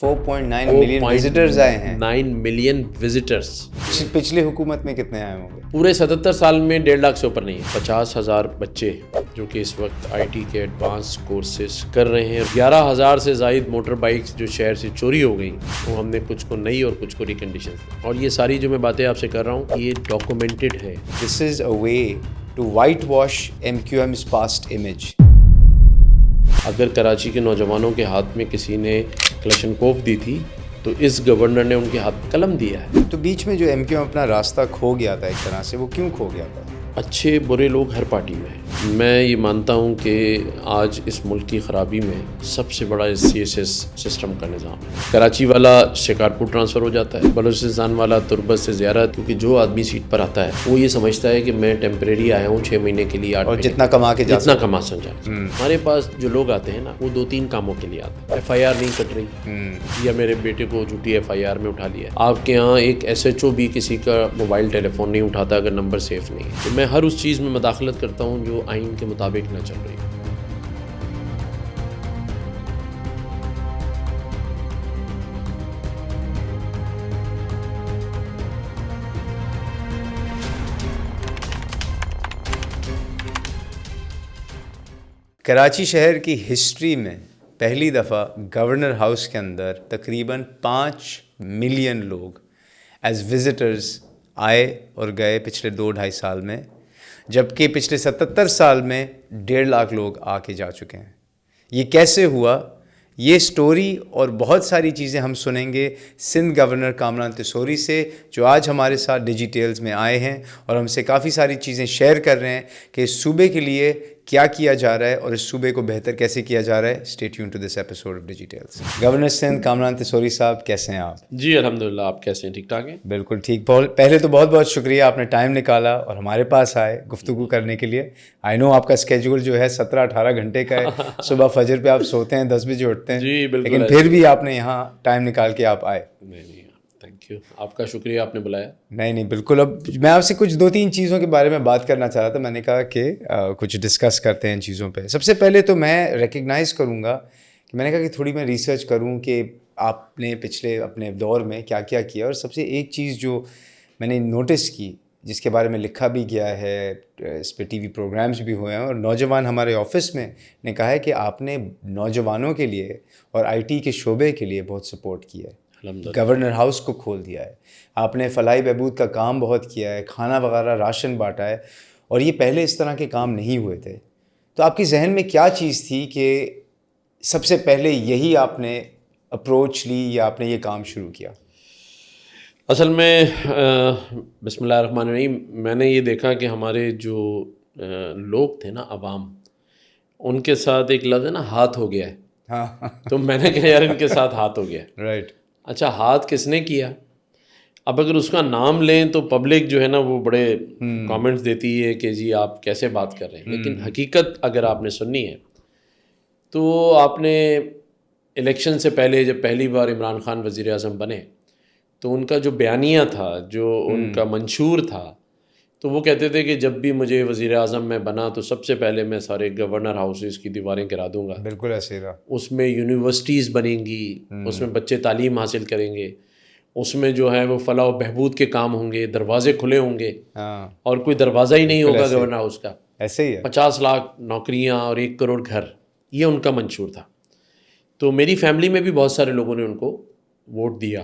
4.9 million visitors آئے ہیں. 9 million visitors. پچھلی حکومت میں کتنے آئے ہوں گے؟ پورے 77 سال میں 1.5 لاکھ سے اوپر نہیں ہے. 50,000 بچے جو کہ اس وقت آئی ٹی کے ایڈوانس کورسز کر رہے ہیں. 11,000 سے زائد موٹر بائکس جو شہر سے چوری ہو گئیں وہ ہم نے کچھ کو نئی اور کچھ کو ریکنڈیشن. اور یہ ساری جو میں باتیں آپ سے کر رہا ہوں یہ ڈاکومنٹڈ ہے. This is a way to whitewash MQM's past image. اگر کراچی کے نوجوانوں کے ہاتھ میں کسی نے کلشنکوف دی تھی تو اس گورنر نے ان کے ہاتھ قلم دیا ہے. تو بیچ میں جو MQM اپنا راستہ کھو گیا تھا ایک طرح سے، وہ کیوں کھو گیا تھا؟ اچھے برے لوگ ہر پارٹی میں ہیں. میں یہ مانتا ہوں کہ آج اس ملک کی خرابی میں سب سے بڑا CSS سسٹم کا نظام ہے. کراچی والا شکارپور ٹرانسفر ہو جاتا ہے، بلوچستان والا تربت سے زیارت، کیونکہ جو آدمی سیٹ پر آتا ہے وہ یہ سمجھتا ہے کہ میں ٹیمپریری آیا ہوں 6 مہینے کے لیے، 8 اور مہینے جتنا کما کے جتنا کما سمجھا. ہمارے پاس جو لوگ آتے ہیں نا وہ 2-3 کاموں کے لیے آتے ہیں. FIR نہیں کٹ رہی یا میرے بیٹے کو جھوٹی FIR میں اٹھا لیا. آپ کے ہاں ایک SHO بھی کسی کا موبائل ٹیلی فون نہیں اٹھاتا اگر نمبر سیف نہیں ہے. تو میں ہر اس چیز میں مداخلت کرتا ہوں جو آئین کے مطابق نہ چل رہی ہے. کراچی شہر کی ہسٹری میں پہلی دفعہ گورنر ہاؤس کے اندر تقریباً 5 ملین لوگ ایز وزٹرز آئے اور گئے پچھلے 2-2.5 سال میں، جبکہ پچھلے 77 سال میں 1.5 لاکھ لوگ آ کے جا چکے ہیں. یہ کیسے ہوا؟ یہ سٹوری اور بہت ساری چیزیں ہم سنیں گے سندھ گورنر کامران تیسوری سے، جو آج ہمارے ساتھ ڈیجیٹیلز میں آئے ہیں اور ہم سے کافی ساری چیزیں شیئر کر رہے ہیں کہ اس صوبے کے لیے کیا کیا جا رہا ہے اور اس صوبے کو بہتر کیسے کیا جا رہا ہے. Stay tuned to this episode of Digitals. Governor Sindh Kamran Tessori صاحب، کیسے ہیں آپ؟ جی الحمدللہ. آپ کیسے ہیں؟ ٹھیک ٹھاک ہیں؟ بالکل ٹھیک. پہلے تو بہت بہت شکریہ، آپ نے ٹائم نکالا اور ہمارے پاس آئے گفتگو کرنے کے لیے. آئی نو آپ کا اسکیجول جو ہے 17-18 گھنٹے کا ہے. صبح فجر پہ آپ سوتے ہیں، 10 بجے اٹھتے ہیں. جی بالکل. لیکن پھر بھی آپ نے یہاں ٹائم نکال کے آپ آئے. نہیں، تھینک یو. آپ کا شکریہ، آپ نے بلایا. نہیں بالکل. اب میں آپ سے کچھ 2-3 چیزوں کے بارے میں بات کرنا چاہ رہا تھا. میں نے کہا کہ کچھ ڈسکس کرتے ہیں ان چیزوں پہ. سب سے پہلے تو میں ریکگنائز کروں گا کہ میں نے کہا کہ تھوڑی میں ریسرچ کروں کہ آپ نے پچھلے اپنے دور میں کیا کیا کیا. اور سب سے ایک چیز جو میں نے نوٹس کی، جس کے بارے میں لکھا بھی گیا ہے، اس پہ TV پروگرامز بھی ہوئے ہیں اور نوجوان ہمارے آفس میں نے کہا ہے کہ آپ نے نوجوانوں کے لیے اور IT کے شعبے کے لیے بہت سپورٹ کیا ہے. گورنر ہاؤس کو کھول دیا ہے. آپ نے فلاحی بہبود کا کام بہت کیا ہے، کھانا وغیرہ راشن بانٹا ہے، اور یہ پہلے اس طرح کے کام نہیں ہوئے تھے. تو آپ کے ذہن میں کیا چیز تھی کہ سب سے پہلے یہی آپ نے اپروچ لی یا آپ نے یہ کام شروع کیا؟ اصل میں بسم اللہ الرحمن الرحیم، میں نے یہ دیکھا کہ ہمارے جو لوگ تھے نا، عوام، ان کے ساتھ ایک لفظ ہے نا، ہاتھ ہو گیا ہے. ہاں تو میں نے کہا یار ان کے ساتھ ہاتھ ہو گیا. رائٹ. اچھا ہاتھ کس نے کیا؟ اب اگر اس کا نام لیں تو پبلک جو ہے نا وہ بڑے کامنٹس دیتی ہے کہ جی آپ کیسے بات کر رہے ہیں. لیکن حقیقت اگر آپ نے سننی ہے تو آپ نے الیکشن سے پہلے جب پہلی بار عمران خان وزیر اعظم بنے تو ان کا جو بیانیہ تھا، جو ان کا منشور تھا، تو وہ کہتے تھے کہ جب بھی مجھے وزیر اعظم میں بنا تو سب سے پہلے میں سارے گورنر ہاؤسز کی دیواریں گرا دوں گا. بالکل ایسے رہا. اس میں یونیورسٹیز بنیں گی، اس میں بچے تعلیم حاصل کریں گے، اس میں جو ہے وہ فلاح و بہبود کے کام ہوں گے، دروازے کھلے ہوں گے. اور کوئی دروازہ ہی نہیں ہوگا گورنر ہاؤس کا. ایسے ہی ہے. 50 لاکھ نوکریاں اور 1 کروڑ گھر، یہ ان کا منشور تھا. تو میری فیملی میں بھی بہت سارے لوگوں نے ان کو ووٹ دیا.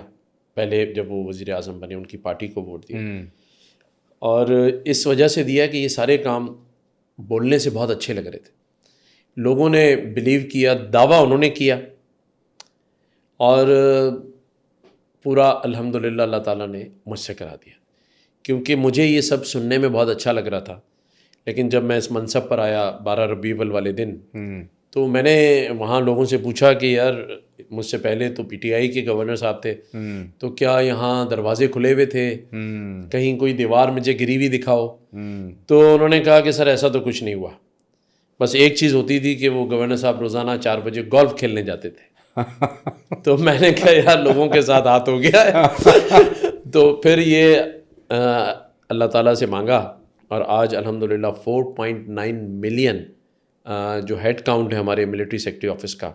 پہلے جب وہ وزیر اعظم بنے ان کی پارٹی کو ووٹ دیا، اور اس وجہ سے دیا کہ یہ سارے کام بولنے سے بہت اچھے لگ رہے تھے. لوگوں نے بلیو کیا، دعویٰ انہوں نے کیا، اور پورا الحمدللہ اللہ تعالیٰ نے مجھ سے کرا دیا. کیونکہ مجھے یہ سب سننے میں بہت اچھا لگ رہا تھا، لیکن جب میں اس منصب پر آیا 12 ربیع الاول والے دن، تو میں نے وہاں لوگوں سے پوچھا کہ یار مجھ سے پہلے تو PTI کے گورنر صاحب تھے، تو کیا یہاں دروازے کھلے ہوئے تھے؟ کہیں کوئی دیوار مجھے گری ہوئی دکھاؤ. تو انہوں نے کہا کہ سر ایسا تو کچھ نہیں ہوا. بس ایک چیز ہوتی تھی کہ وہ گورنر صاحب روزانہ 4 بجے گولف کھیلنے جاتے تھے. تو میں نے کہا یار لوگوں کے ساتھ ہاتھ ہو گیا ہے. تو پھر یہ اللہ تعالیٰ سے مانگا، اور آج الحمدللہ 4.9 ملین جو ہیڈ کاؤنٹ ہے ہمارے ملٹری سیکٹری آفس کا،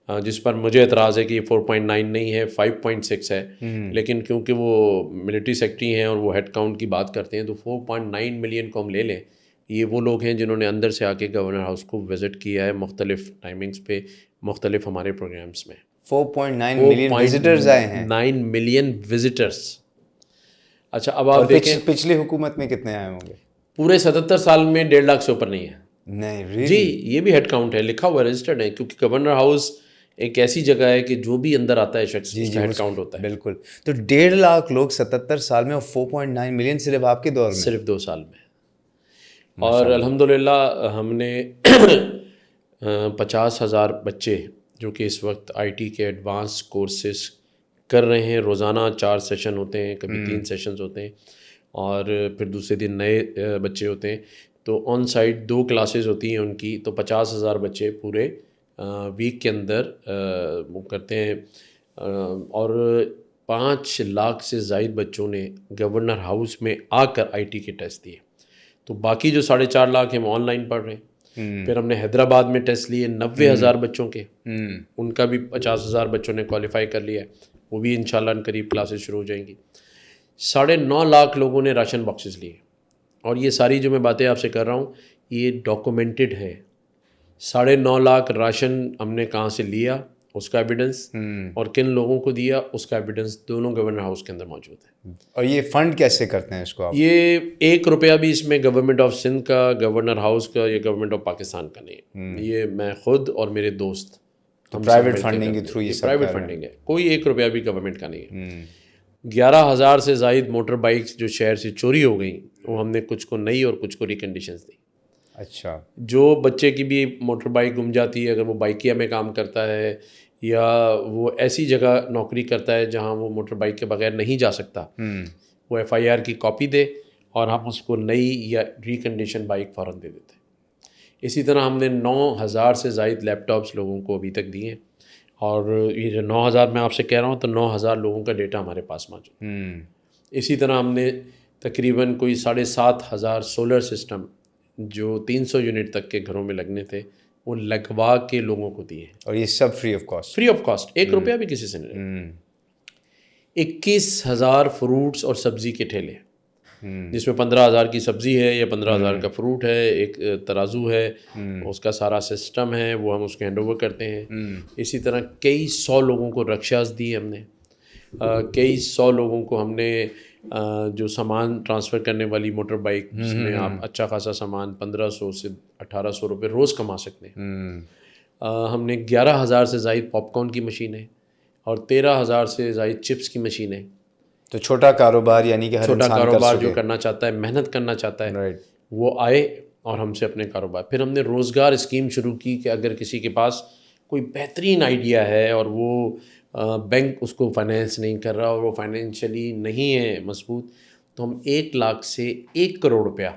جس پر مجھے اعتراض ہے کہ یہ 4.9 نہیں ہے، 5.6 ہے، لیکن کیونکہ وہ ملٹری سیکٹری ہیں اور وہ ہیڈ کاؤنٹ کی بات کرتے ہیں تو 4.9 ملین کو ہم لے لیں. یہ وہ لوگ ہیں جنہوں نے اندر سے آ کے گورنر ہاؤس کو وزٹ کیا ہے مختلف ٹائمنگز پہ، مختلف ہمارے پروگرامز میں. 4.9 ملین وزٹرز آئے ہیں. 9 ملین وزٹرس. اچھا اب آپ دیکھیں پچھلی حکومت میں کتنے آئے ہوں گے؟ پورے 77 سال میں 1.5 لاکھ سے اوپر نہیں ہے. نہیں جی یہ بھی ہیڈ کاؤنٹ ہے، لکھا ہوا ہے، رجسٹرڈ ہے، کیونکہ گورنر ہاؤس ایک ایسی جگہ ہے کہ جو بھی اندر آتا ہے شخص اس کا ہیڈ کاؤنٹ ہوتا ہے. بالکل. تو 1.5 لاکھ لوگ 77 سال میں اور 4.9 ملین صرف آپ کے دور میں؟ صرف 2 سال میں. اور الحمدللہ ہم نے 50,000 بچے جو کہ اس وقت آئی ٹی کے ایڈوانس کورسز کر رہے ہیں. روزانہ 4 سیشن ہوتے ہیں، کبھی 3 سیشنز ہوتے ہیں، اور پھر دوسرے دن نئے بچے ہوتے ہیں. تو آن سائٹ 2 کلاسز ہوتی ہیں ان کی، تو 50,000 بچے پورے ویک کے اندر وہ کرتے ہیں. اور 5 لاکھ سے زائد بچوں نے گورنر ہاؤس میں آ کر آئی ٹی کے ٹیسٹ دیے. تو باقی جو 4.5 لاکھ ہیں وہ آن لائن پڑھ رہے ہیں. پھر ہم نے حیدرآباد میں ٹیسٹ لیے 90,000 بچوں کے، ان کا بھی 50,000 بچوں نے کوالیفائی کر لیا ہے، وہ بھی انشاءاللہ ان قریب کلاسز شروع ہو جائیں گی. 9.5 لاکھ لوگوں نے راشن باکسز لیے. اور یہ ساری جو میں باتیں آپ سے کر رہا ہوں یہ ڈاکومنٹڈ ہے. 9.5 لاکھ راشن ہم نے کہاں سے لیا اس کا ایویڈنس، اور کن لوگوں کو دیا اس کا ایویڈنس، دونوں گورنر ہاؤس کے اندر موجود ہے. اور یہ فنڈ کیسے کرتے ہیں اس کو آپ؟ یہ 1 روپیہ بھی اس میں گورنمنٹ آف سندھ کا، گورنر ہاؤس کا یا گورنمنٹ آف پاکستان کا نہیں ہے. یہ میں خود اور میرے دوست پرائیویٹ فنڈنگ کے تھرو، یہ پرائیویٹ فنڈنگ ہے، کوئی 1 روپیہ بھی گورنمنٹ کا نہیں ہے. 11,000 سے زائد موٹر بائکس جو شہر سے چوری ہو گئیں وہ ہم نے کچھ کو نئی اور کچھ کو ریکنڈیشنز دی. اچھا. جو بچے کی بھی موٹر بائک گم جاتی ہے، اگر وہ بائکیا میں کام کرتا ہے یا وہ ایسی جگہ نوکری کرتا ہے جہاں وہ موٹر بائک کے بغیر نہیں جا سکتا، وہ FIR کی کاپی دے اور ہم اس کو نئی یا ریکنڈیشن بائک فوراً دے دیتے ہیں. اسی طرح ہم نے 9,000 سے زائد لیپ ٹاپس لوگوں کو ابھی تک دیے ہیں. اور یہ جو 9,000 میں آپ سے کہہ رہا ہوں تو 9,000 لوگوں کا ڈیٹا ہمارے پاس موجود ہے. اسی طرح ہم نے تقریباً کوئی 7,500 سولر سسٹم جو 300 یونٹ تک کے گھروں میں لگنے تھے وہ لگوا کے لوگوں کو دیے ہیں. اور یہ سب free of cost? Free of cost, 1 روپیہ بھی کسی سے نہیں. 21,000 فروٹس اور سبزی کے ٹھیلے جس میں 15,000 کی سبزی ہے یا 15,000 کا فروٹ ہے، ایک ترازو ہے، اس کا سارا سسٹم ہے، وہ ہم اس کو ہینڈ اوور کرتے ہیں. اسی طرح کئی 100 لوگوں کو رکشاز دی ہم نے. کئی 100 لوگوں کو ہم نے جو سامان ٹرانسفر کرنے والی موٹر بائک جس میں آپ اچھا خاصا سامان 1,500 سے 1,800 روپے روز کما سکتے ہیں. ہم نے 11,000 سے زائد پاپ کارن کی مشینیں اور 13,000 سے زائد چپس کی مشینیں. تو چھوٹا کاروبار یعنی کہ ہر چھوٹا انسان کاروبار جو کرنا چاہتا ہے، محنت کرنا چاہتا ہے، رائٹ، وہ آئے اور ہم سے اپنے کاروبار. پھر ہم نے روزگار اسکیم شروع کی کہ اگر کسی کے پاس کوئی بہترین آئیڈیا ہے اور وہ بینک اس کو فائنینس نہیں کر رہا اور وہ فائنینشلی نہیں ہے مضبوط، تو ہم 1 لاکھ سے 1 کروڑ روپیہ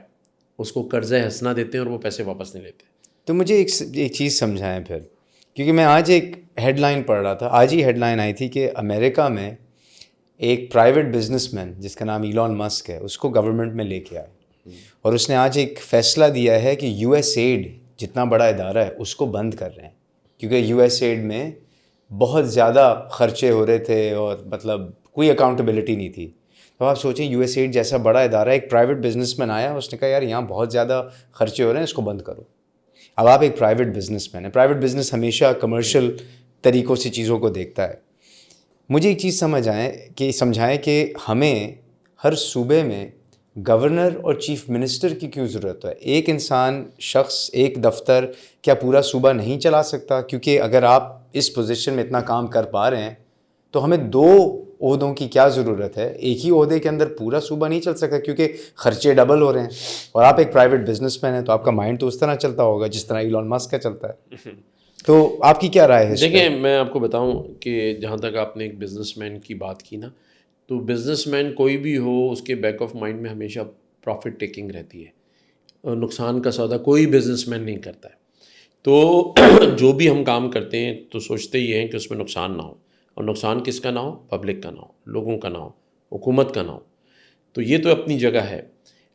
اس کو قرض حسنہ دیتے ہیں اور وہ پیسے واپس نہیں لیتے. تو مجھے ایک چیز سمجھائیں پھر، کیونکہ میں آج ایک ہیڈ لائن پڑھ رہا تھا، آج ہی ہیڈ لائن آئی تھی کہ امریکہ میں ایک پرائیویٹ بزنس مین جس کا نام ایلون مسک ہے اس کو گورنمنٹ میں لے کے آئے، اور اس نے آج ایک فیصلہ دیا ہے کہ USAID جتنا بڑا ادارہ ہے اس کو بند کر رہے ہیں، کیونکہ USAID میں بہت زیادہ خرچے ہو رہے تھے اور مطلب کوئی اکاؤنٹیبلٹی نہیں تھی. تو آپ سوچیں USAID جیسا بڑا ادارہ، ایک پرائیویٹ بزنس مین آیا، اس نے کہا یار یہاں بہت زیادہ خرچے ہو رہے ہیں، اس کو بند کرو. اب آپ ایک پرائیویٹ بزنس مین ہیں، پرائیویٹ بزنس ہمیشہ کمرشل طریقوں سے چیزوں کو دیکھتا ہے. مجھے ایک چیز سمجھائیں کہ ہمیں ہر صوبے میں گورنر اور چیف منسٹر کی کیوں ضرورت ہے؟ ایک انسان، شخص، ایک دفتر کیا پورا صوبہ نہیں چلا سکتا؟ کیونکہ اگر آپ اس پوزیشن میں اتنا کام کر پا رہے ہیں تو ہمیں 2 عہدوں کی کیا ضرورت ہے؟ ایک ہی عہدے کے اندر پورا صوبہ نہیں چل سکتا کیونکہ خرچے ڈبل ہو رہے ہیں، اور آپ ایک پرائیویٹ بزنس مین ہیں تو آپ کا مائنڈ تو اس طرح چلتا ہوگا جس طرح ایلون مسک کا چلتا ہے. تو آپ کی کیا رائے ہے؟ دیکھیں میں آپ کو بتاؤں کہ جہاں تک آپ نے ایک بزنس مین کی بات کی نا، تو بزنس مین کوئی بھی ہو اس کے بیک آف مائنڈ میں ہمیشہ پروفٹ ٹیکنگ رہتی ہے. نقصان کا سودا کوئی بزنس مین نہیں کرتا ہے. تو جو بھی ہم کام کرتے ہیں تو سوچتے ہی ہیں کہ اس میں نقصان نہ ہو، اور نقصان کس کا نہ ہو؟ پبلک کا نہ ہو، لوگوں کا نہ ہو، حکومت کا نہ ہو. تو یہ تو اپنی جگہ ہے.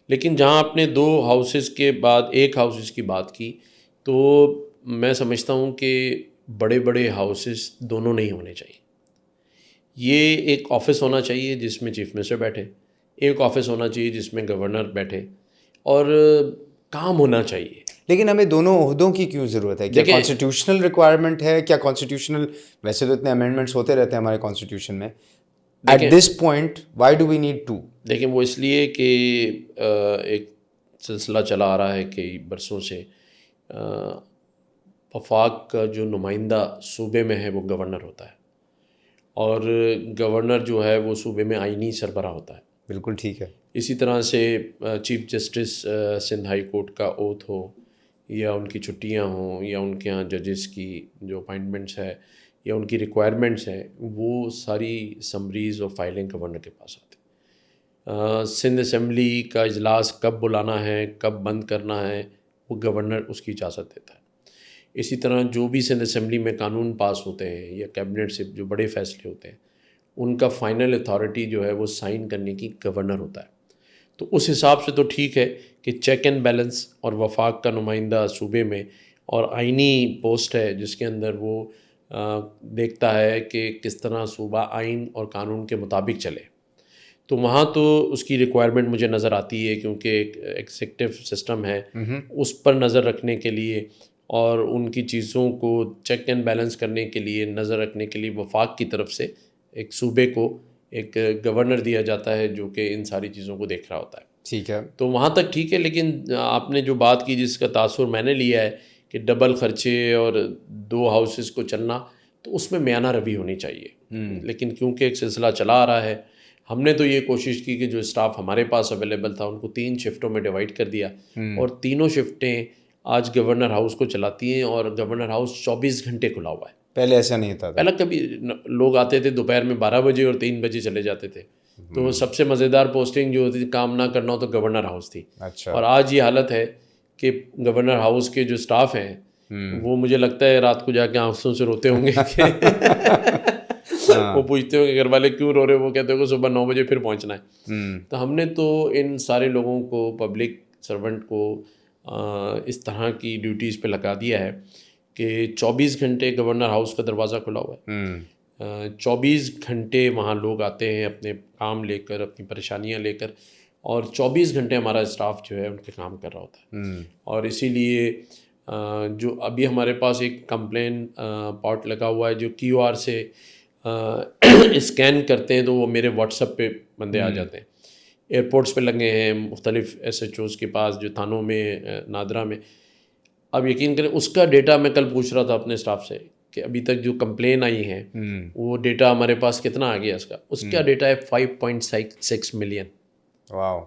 لیکن جہاں آپ نے 2 ہاؤسز کے بعد 1 ہاؤسز کی بات کی، تو میں سمجھتا ہوں کہ بڑے بڑے ہاؤسز دونوں نہیں ہونے چاہیے. یہ ایک آفس ہونا چاہیے جس میں چیف منسٹر بیٹھے, ایک آفس ہونا چاہیے جس میں گورنر بیٹھے, اور کام ہونا چاہیے. لیکن ہمیں دونوں عہدوں کی کیوں ضرورت ہے؟ کیا کانسٹیٹیوشنل ریکوائرمنٹ ہے؟ کیا کانسٹیٹیوشنل, ویسے تو اتنے امینڈمنٹس ہوتے رہتے ہیں ہمارے کانسٹیٹیوشن میں, at this point why do we need to? دیکھیں وہ اس لیے کہ ایک سلسلہ چلا آ رہا ہے کئی برسوں سے, وفاق کا جو نمائندہ صوبے میں ہے وہ گورنر ہوتا ہے, اور گورنر جو ہے وہ صوبے میں آئینی سربراہ ہوتا ہے. بالکل ٹھیک ہے. اسی طرح سے chief justice Sindh high court کا اوتھ ہو, یا ان کی چھٹیاں ہوں, یا ان کے ہاں ججز کی جو اپائنٹمنٹس ہے, یا ان کی ریکوائرمنٹس ہیں, وہ ساری سمریز اور فائلنگ گورنر کے پاس آتی. سندھ اسمبلی کا اجلاس کب بلانا ہے, کب بند کرنا ہے, وہ گورنر اس کی اجازت دیتا ہے. اسی طرح جو بھی سندھ اسمبلی میں قانون پاس ہوتے ہیں یا کیبنٹ سے جو بڑے فیصلے ہوتے ہیں, ان کا فائنل اتھارٹی جو ہے وہ سائن کرنے کی گورنر ہوتا ہے. تو اس حساب سے تو ٹھیک ہے کہ چیک اینڈ بیلنس اور وفاق کا نمائندہ صوبے میں, اور آئینی پوسٹ ہے جس کے اندر وہ دیکھتا ہے کہ کس طرح صوبہ آئین اور قانون کے مطابق چلے. تو وہاں تو اس کی ریکوائرمنٹ مجھے نظر آتی ہے, کیونکہ ایک ایگزیکٹو سسٹم ہے, اس پر نظر رکھنے کے لیے اور ان کی چیزوں کو چیک اینڈ بیلنس کرنے کے لیے, نظر رکھنے کے لیے وفاق کی طرف سے ایک صوبے کو ایک گورنر دیا جاتا ہے جو کہ ان ساری چیزوں کو دیکھ رہا ہوتا ہے. ٹھیک ہے, تو وہاں تک ٹھیک ہے. لیکن آپ نے جو بات کی جس کا تاثر میں نے لیا ہے کہ ڈبل خرچے اور 2 ہاؤسز کو چلنا, تو اس میں میانہ روی ہونی چاہیے. لیکن کیونکہ ایک سلسلہ چلا آ رہا ہے, ہم نے تو یہ کوشش کی کہ جو اسٹاف ہمارے پاس اویلیبل تھا ان کو 3 شفٹوں میں ڈیوائڈ کر دیا, اور تینوں شفٹیں آج گورنر ہاؤس کو چلاتی ہیں, اور گورنر ہاؤس 24 گھنٹے کھلا ہوا ہے. پہلے ایسا نہیں تھا. پہلے کبھی لوگ آتے تھے دوپہر میں 12 بجے اور 3 بجے چلے جاتے تھے. تو سب سے مزیدار پوسٹنگ جو ہوتی تھی, کام نہ کرنا ہو تو گورنر ہاؤس تھی. اچھا. اور آج یہ حالت ہے کہ گورنر ہاؤس کے جو اسٹاف ہیں وہ مجھے لگتا ہے رات کو جا کے آنکھوں سے روتے ہوں گے وہ پوچھتے ہوں کہ گھر والے کیوں رو رہے, وہ کہتے ہو کہ صبح 9 بجے پھر پہنچنا ہے. تو ہم نے تو ان سارے لوگوں کو, پبلک سرونٹ کو اس طرح کی ڈیوٹیز پہ لگا دیا ہے کہ 24 گھنٹے گورنر ہاؤس کا دروازہ کھلا ہوا ہے. 24 گھنٹے وہاں لوگ آتے ہیں اپنے کام لے کر, اپنی پریشانیاں لے کر, اور 24 گھنٹے ہمارا اسٹاف جو ہے ان کے کام کر رہا ہوتا ہے. اور اسی لیے جو ابھی ہمارے پاس ایک کمپلین پارٹ لگا ہوا ہے جو QR سے اسکین کرتے ہیں, تو وہ میرے واٹس ایپ پہ بندے آ جاتے ہیں. ایئرپورٹس پہ لگے ہیں, مختلف SHOs کے پاس جو تھانوں میں, نادرا میں. اب یقین کریں اس کا ڈیٹا میں کل پوچھ رہا تھا اپنے اسٹاف سے کہ ابھی تک جو کمپلین آئی ہیں وہ ڈیٹا ہمارے پاس کتنا آ گیا اس کا ڈیٹا ہے 5.6 ملین. واو.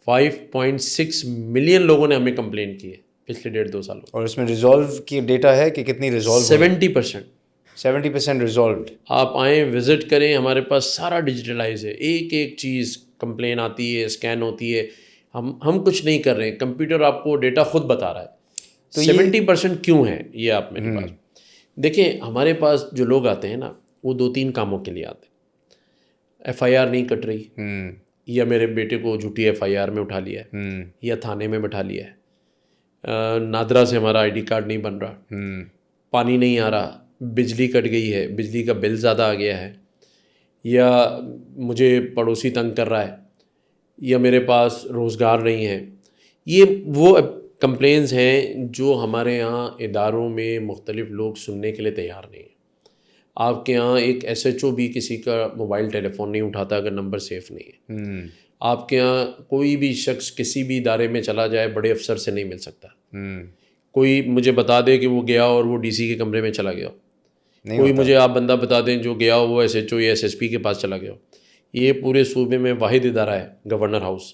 5.6 ملین لوگوں نے ہمیں کمپلین کی ہے پچھلے 1.5-2 سالوں. اور اس میں ریزالو کی ڈیٹا ہے کہ کتنی ریزالو؟ 70% ریزالوڈ. آپ آئیں, وزٹ کریں, ہمارے پاس سارا ڈیجیٹلائز ہے, ایک ایک چیز کمپلین آتی ہے, اسکین ہوتی ہے. ہم کچھ نہیں کر رہے ہیں, کمپیوٹر آپ کو ڈیٹا خود بتا رہا ہے. تو 70% کیوں ہے یہ آپ میرے پاس دیکھیں. ہمارے پاس جو لوگ آتے ہیں نا, وہ 2-3 کاموں کے لیے آتے ہیں. FIR نہیں کٹ رہی, یا میرے بیٹے کو جھوٹی FIR میں اٹھا لیا ہے, یا تھانے میں بٹھا لیا ہے, نادرا سے ہمارا ID کارڈ نہیں بن رہا, پانی نہیں آ رہا, بجلی کٹ گئی ہے, بجلی کا بل زیادہ آ گیا ہے, یا مجھے پڑوسی تنگ کر رہا ہے, یا میرے پاس روزگار نہیں ہے. یہ وہ کمپلینز ہیں جو ہمارے یہاں اداروں میں مختلف لوگ سننے کے لیے تیار نہیں ہیں. آپ کے یہاں ایک SHO بھی کسی کا موبائل ٹیلی فون نہیں اٹھاتا اگر نمبر سیف نہیں ہے. آپ کے یہاں کوئی بھی شخص کسی بھی ادارے میں چلا جائے بڑے افسر سے نہیں مل سکتا. کوئی مجھے بتا دے کہ وہ گیا اور وہ DC کے کمرے میں چلا گیا. کوئی مجھے آپ بندہ بتا دیں جو گیا ہو وہ SHO یا SSP کے پاس چلا گیا. یہ پورے صوبے میں واحد ادارہ ہے گورنر ہاؤس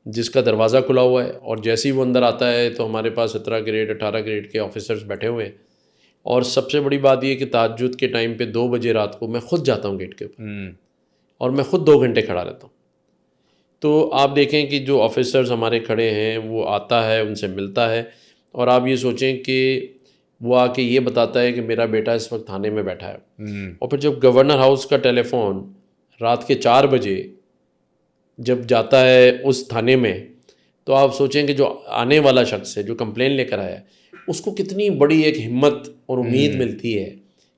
جس کا دروازہ کھلا ہوا ہے, اور جیسے ہی وہ اندر آتا ہے تو ہمارے پاس 17 گریڈ 18 گریڈ کے آفیسرز بیٹھے ہوئے ہیں. اور سب سے بڑی بات یہ کہ تہجد کے ٹائم پہ 2 بجے رات کو میں خود جاتا ہوں گیٹ کے اوپر, اور میں خود 2 گھنٹے کھڑا رہتا ہوں. تو آپ دیکھیں کہ جو آفیسرز ہمارے کھڑے ہیں وہ آتا ہے, ان سے ملتا ہے, اور آپ یہ سوچیں کہ وہ آ کے یہ بتاتا ہے کہ میرا بیٹا اس وقت تھانے میں بیٹھا ہے. اور پھر جب گورنر ہاؤس کا ٹیلی فون رات کے 4 بجے جب جاتا ہے اس تھانے میں, تو آپ سوچیں کہ جو آنے والا شخص ہے جو کمپلین لے کر آیا ہے اس کو کتنی بڑی ایک ہمت اور امید ملتی ہے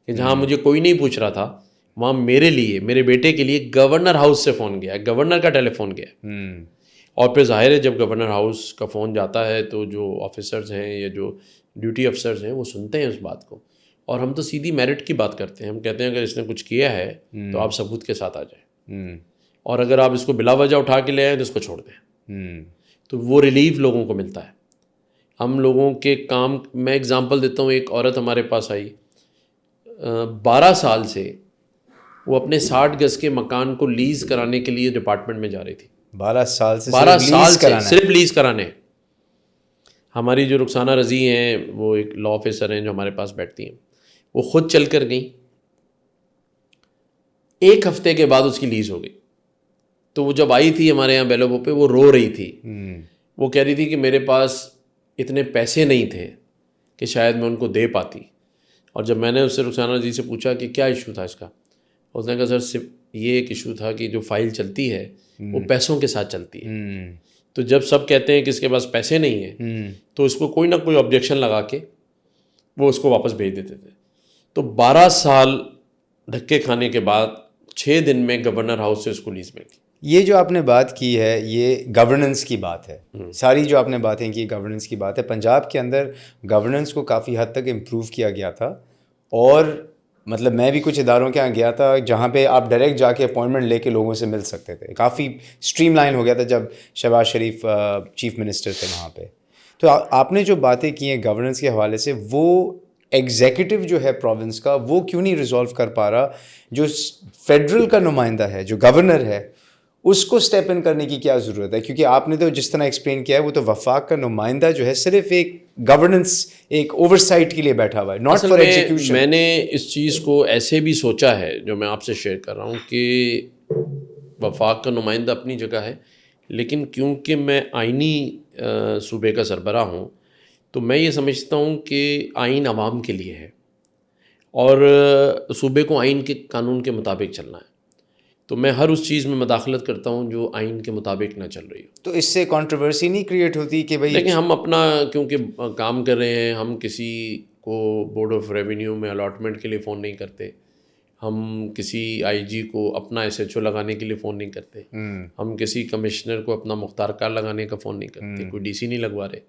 کہ جہاں مجھے کوئی نہیں پوچھ رہا تھا وہاں میرے لیے, میرے بیٹے کے لیے گورنر ہاؤس سے فون گیا, گورنر کا ٹیلی فون گیا. اور پھر ظاہر ہے جب گورنر ہاؤس کا فون جاتا ہے تو جو آفیسرز ہیں یا جو ڈیوٹی افسرز ہیں وہ سنتے ہیں اس بات کو, اور ہم تو سیدھی میرٹ کی بات کرتے ہیں. ہم کہتے ہیں اگر اس نے کچھ کیا ہے تو آپ ثبوت کے ساتھ آ جائیں, اور اگر آپ اس کو بلا وجہ اٹھا کے لے آئیں تو اس کو چھوڑ دیں. تو وہ ریلیف لوگوں کو ملتا ہے. ہم لوگوں کے کام, میں اگزامپل دیتا ہوں, ایک عورت ہمارے پاس آئی 12 سال سے وہ اپنے 60 گز کے مکان کو لیز کرانے کے لیے ڈپارٹمنٹ میں جا رہی تھی. 12 سال سے 12 سال سے کرانا صرف لیز کرانے. ہماری جو رخسانہ رضی ہیں وہ ایک لا آفیسر ہیں جو ہمارے پاس بیٹھتی ہیں, وہ خود چل کر گئیں. 1 ہفتے کے بعد اس کی لیز ہو گئی. تو وہ جب آئی تھی ہمارے یہاں بیلوبو پہ وہ رو رہی تھی. وہ کہہ رہی تھی کہ میرے پاس اتنے پیسے نہیں تھے کہ شاید میں ان کو دے پاتی. اور جب میں نے اس سے رخسانہ رضی سے پوچھا کہ کیا ایشو تھا اس کا, اس نے کہا سر صرف یہ ایک ایشو تھا کہ جو فائل چلتی ہے وہ پیسوں کے ساتھ چلتی ہے. تو جب سب کہتے ہیں کہ اس کے پاس پیسے نہیں ہیں تو اس کو کوئی نہ کوئی آبجیکشن لگا کے وہ اس کو واپس بھیج دیتے تھے. تو 12 سال دھکے کھانے کے بعد 6 دن میں گورنر ہاؤس سے اس کو لیز مل گئی. یہ جو آپ نے بات کی ہے یہ گورننس کی بات ہے. ساری جو آپ نے باتیں کی گورننس کی بات ہے. پنجاب کے اندر گورننس کو کافی حد تک امپروو کیا گیا تھا, اور مطلب میں بھی کچھ اداروں کے یہاں گیا تھا جہاں پہ آپ ڈائریکٹ جا کے اپوائنٹمنٹ لے کے لوگوں سے مل سکتے تھے. کافی اسٹریم لائن ہو گیا تھا جب شہباز شریف چیف منسٹر تھے وہاں پہ. تو آپ نے جو باتیں کی ہیں گورننس کے حوالے سے, وہ ایگزیکٹو جو ہے پروونس کا وہ کیوں نہیں ریزالو کر پا رہا؟ جو فیڈرل کا نمائندہ ہے, جو گورنر ہے, اس کو اسٹیپ ان کرنے کی کیا ضرورت ہے؟ کیونکہ آپ نے تو جس طرح ایکسپلین کیا ہے وہ تو وفاق کا نمائندہ جو ہے صرف ایک گورننس, ایک اوور سائٹ کے لیے بیٹھا ہوا ہے, ناٹ فار ایگزیکیوشن. میں نے اس چیز کو ایسے بھی سوچا ہے جو میں آپ سے شیئر کر رہا ہوں کہ وفاق کا نمائندہ اپنی جگہ ہے, لیکن کیونکہ میں آئینی صوبے کا سربراہ ہوں تو میں یہ سمجھتا ہوں کہ آئین عوام کے لیے ہے اور صوبے کو آئین کے قانون کے مطابق چلنا ہے. تو میں ہر اس چیز میں مداخلت کرتا ہوں جو آئین کے مطابق نہ چل رہی ہو. تو اس سے کنٹروورسی نہیں کریٹ ہوتی کہ بھائی لیکن ہم اپنا کیونکہ کام کر رہے ہیں, ہم کسی کو بورڈ آف ریونیو میں الاٹمنٹ کے لیے فون نہیں کرتے, ہم کسی آئی جی کو اپنا ایس ایچ او لگانے کے لیے فون نہیں کرتے, ہم کسی کمشنر کو اپنا مختار کار لگانے کا فون نہیں کرتے, کوئی ڈی سی نہیں لگوا رہے.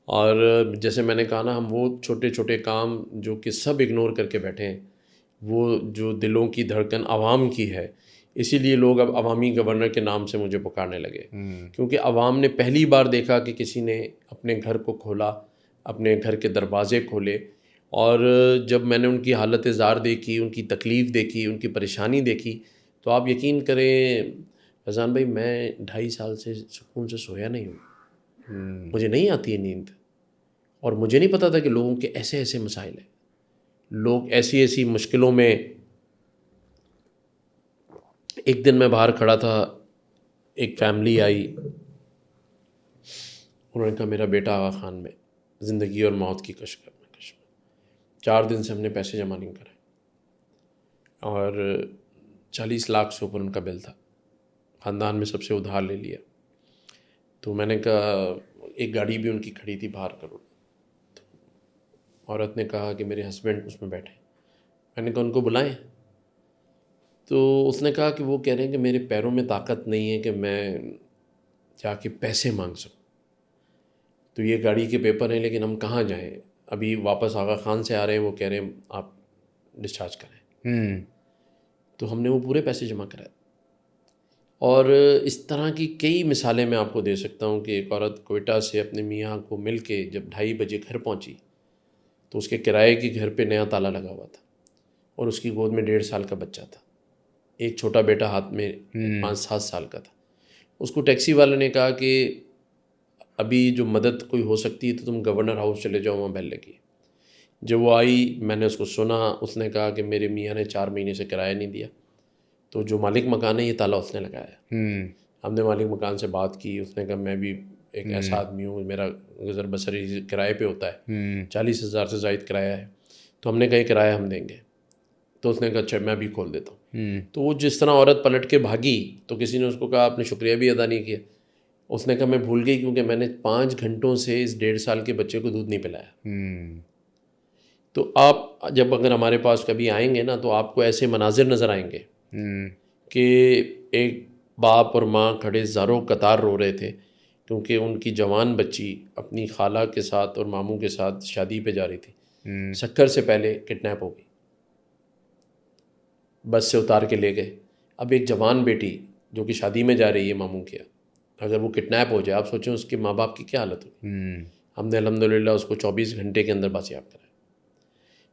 اور جیسے میں نے کہا نا, ہم وہ چھوٹے چھوٹے کام جو کہ سب اگنور کر کے بیٹھے ہیں, وہ جو دلوں کی دھڑکن عوام کی ہے, اسی لیے لوگ اب عوامی گورنر کے نام سے مجھے پکارنے لگے, کیونکہ عوام نے پہلی بار دیکھا کہ کسی نے اپنے گھر کو کھولا, اپنے گھر کے دروازے کھولے. اور جب میں نے ان کی حالت زار دیکھی, ان کی تکلیف دیکھی, ان کی پریشانی دیکھی, تو آپ یقین کریں فیضان بھائی میں 2.5 سال سے سکون سے سویا نہیں ہوں. مجھے نہیں آتی ہے نیند, اور مجھے نہیں پتا تھا کہ لوگوں کے ایسے ایسے مسائل ہیں, لوگ ایسی ایسی مشکلوں میں. ایک دن میں باہر کھڑا تھا, ایک فیملی آئی, انہوں نے کہا میرا بیٹا آغا خان میں زندگی اور موت کی کشمکش میں 4 دن سے ہم نے پیسے جمع نہیں کرے, اور 40 لاکھ سے اوپر ان کا بل تھا, خاندان میں سب سے ادھار لے لیا. تو میں نے کہا, ایک گاڑی بھی ان کی کھڑی تھی باہر کروڑ. تو عورت نے کہا کہ میرے ہسبینڈ اس میں بیٹھے. میں نے کہا ان کو بلائیں. تو اس نے کہا کہ وہ کہہ رہے ہیں کہ میرے پیروں میں طاقت نہیں ہے کہ میں جا کے پیسے مانگ سکوں. تو یہ گاڑی کے پیپر ہیں لیکن ہم کہاں جائیں, ابھی واپس آغا خان سے آ رہے ہیں, وہ کہہ رہے ہیں آپ ڈسچارج کریں. تو ہم نے وہ پورے پیسے جمع کرائے. اور اس طرح کی کئی مثالیں میں آپ کو دے سکتا ہوں کہ ایک عورت کوئٹہ سے اپنے میاں کو مل کے جب 2:30 بجے گھر پہنچی تو اس کے کرائے کی گھر پہ نیا تالا لگا ہوا تھا, اور اس کی گود میں 1.5 سال کا بچہ تھا, ایک چھوٹا بیٹا ہاتھ میں 5-7 سال کا تھا. اس کو ٹیکسی والے نے کہا کہ ابھی جو مدد کوئی ہو سکتی ہے تو تم گورنر ہاؤس چلے جاؤ, وہاں بیل لگی. جب وہ آئی میں نے اس کو سنا, اس نے کہا کہ میرے میاں نے 4 مہینے سے کرایہ نہیں دیا. تو جو مالک مکان ہے یہ تالا اس نے لگایا. ہم نے مالک مکان سے بات کی, اس نے کہا میں بھی ایک ایسا آدمی ہوں, میرا گزر بسر کرائے پہ ہوتا ہے, 40,000 سے زائد کرایہ ہے. تو ہم نے کہا کرایہ ہم دیں گے. تو اس نے کہا اچھا میں بھی کھول دیتا ہوں. تو وہ جس طرح عورت پلٹ کے بھاگی تو کسی نے اس کو کہا آپ نے شکریہ بھی ادا نہیں کیا. اس نے کہا میں بھول گئی کیونکہ میں نے 5 گھنٹوں سے اس 1.5 سال کے بچے کو دودھ نہیں پلایا. تو آپ جب اگر ہمارے پاس کبھی آئیں گے نا تو آپ کو ایسے مناظر نظر آئیں گے کہ ایک باپ اور ماں کھڑے زاروں قطار رو رہے تھے کیونکہ ان کی جوان بچی اپنی خالہ کے ساتھ اور ماموں کے ساتھ شادی پہ جا رہی تھی. سکر سے پہلے کڈنیپ ہو گئی, بس سے اتار کے لے گئے. اب ایک جوان بیٹی جو کہ شادی میں جا رہی ہے ماموں کے, اگر وہ کڈنیپ ہو جائے آپ سوچیں اس کے ماں باپ کی کیا حالت ہوگی. ہم نے الحمدللہ اس کو 24 گھنٹے کے اندر بازیاب کرایا.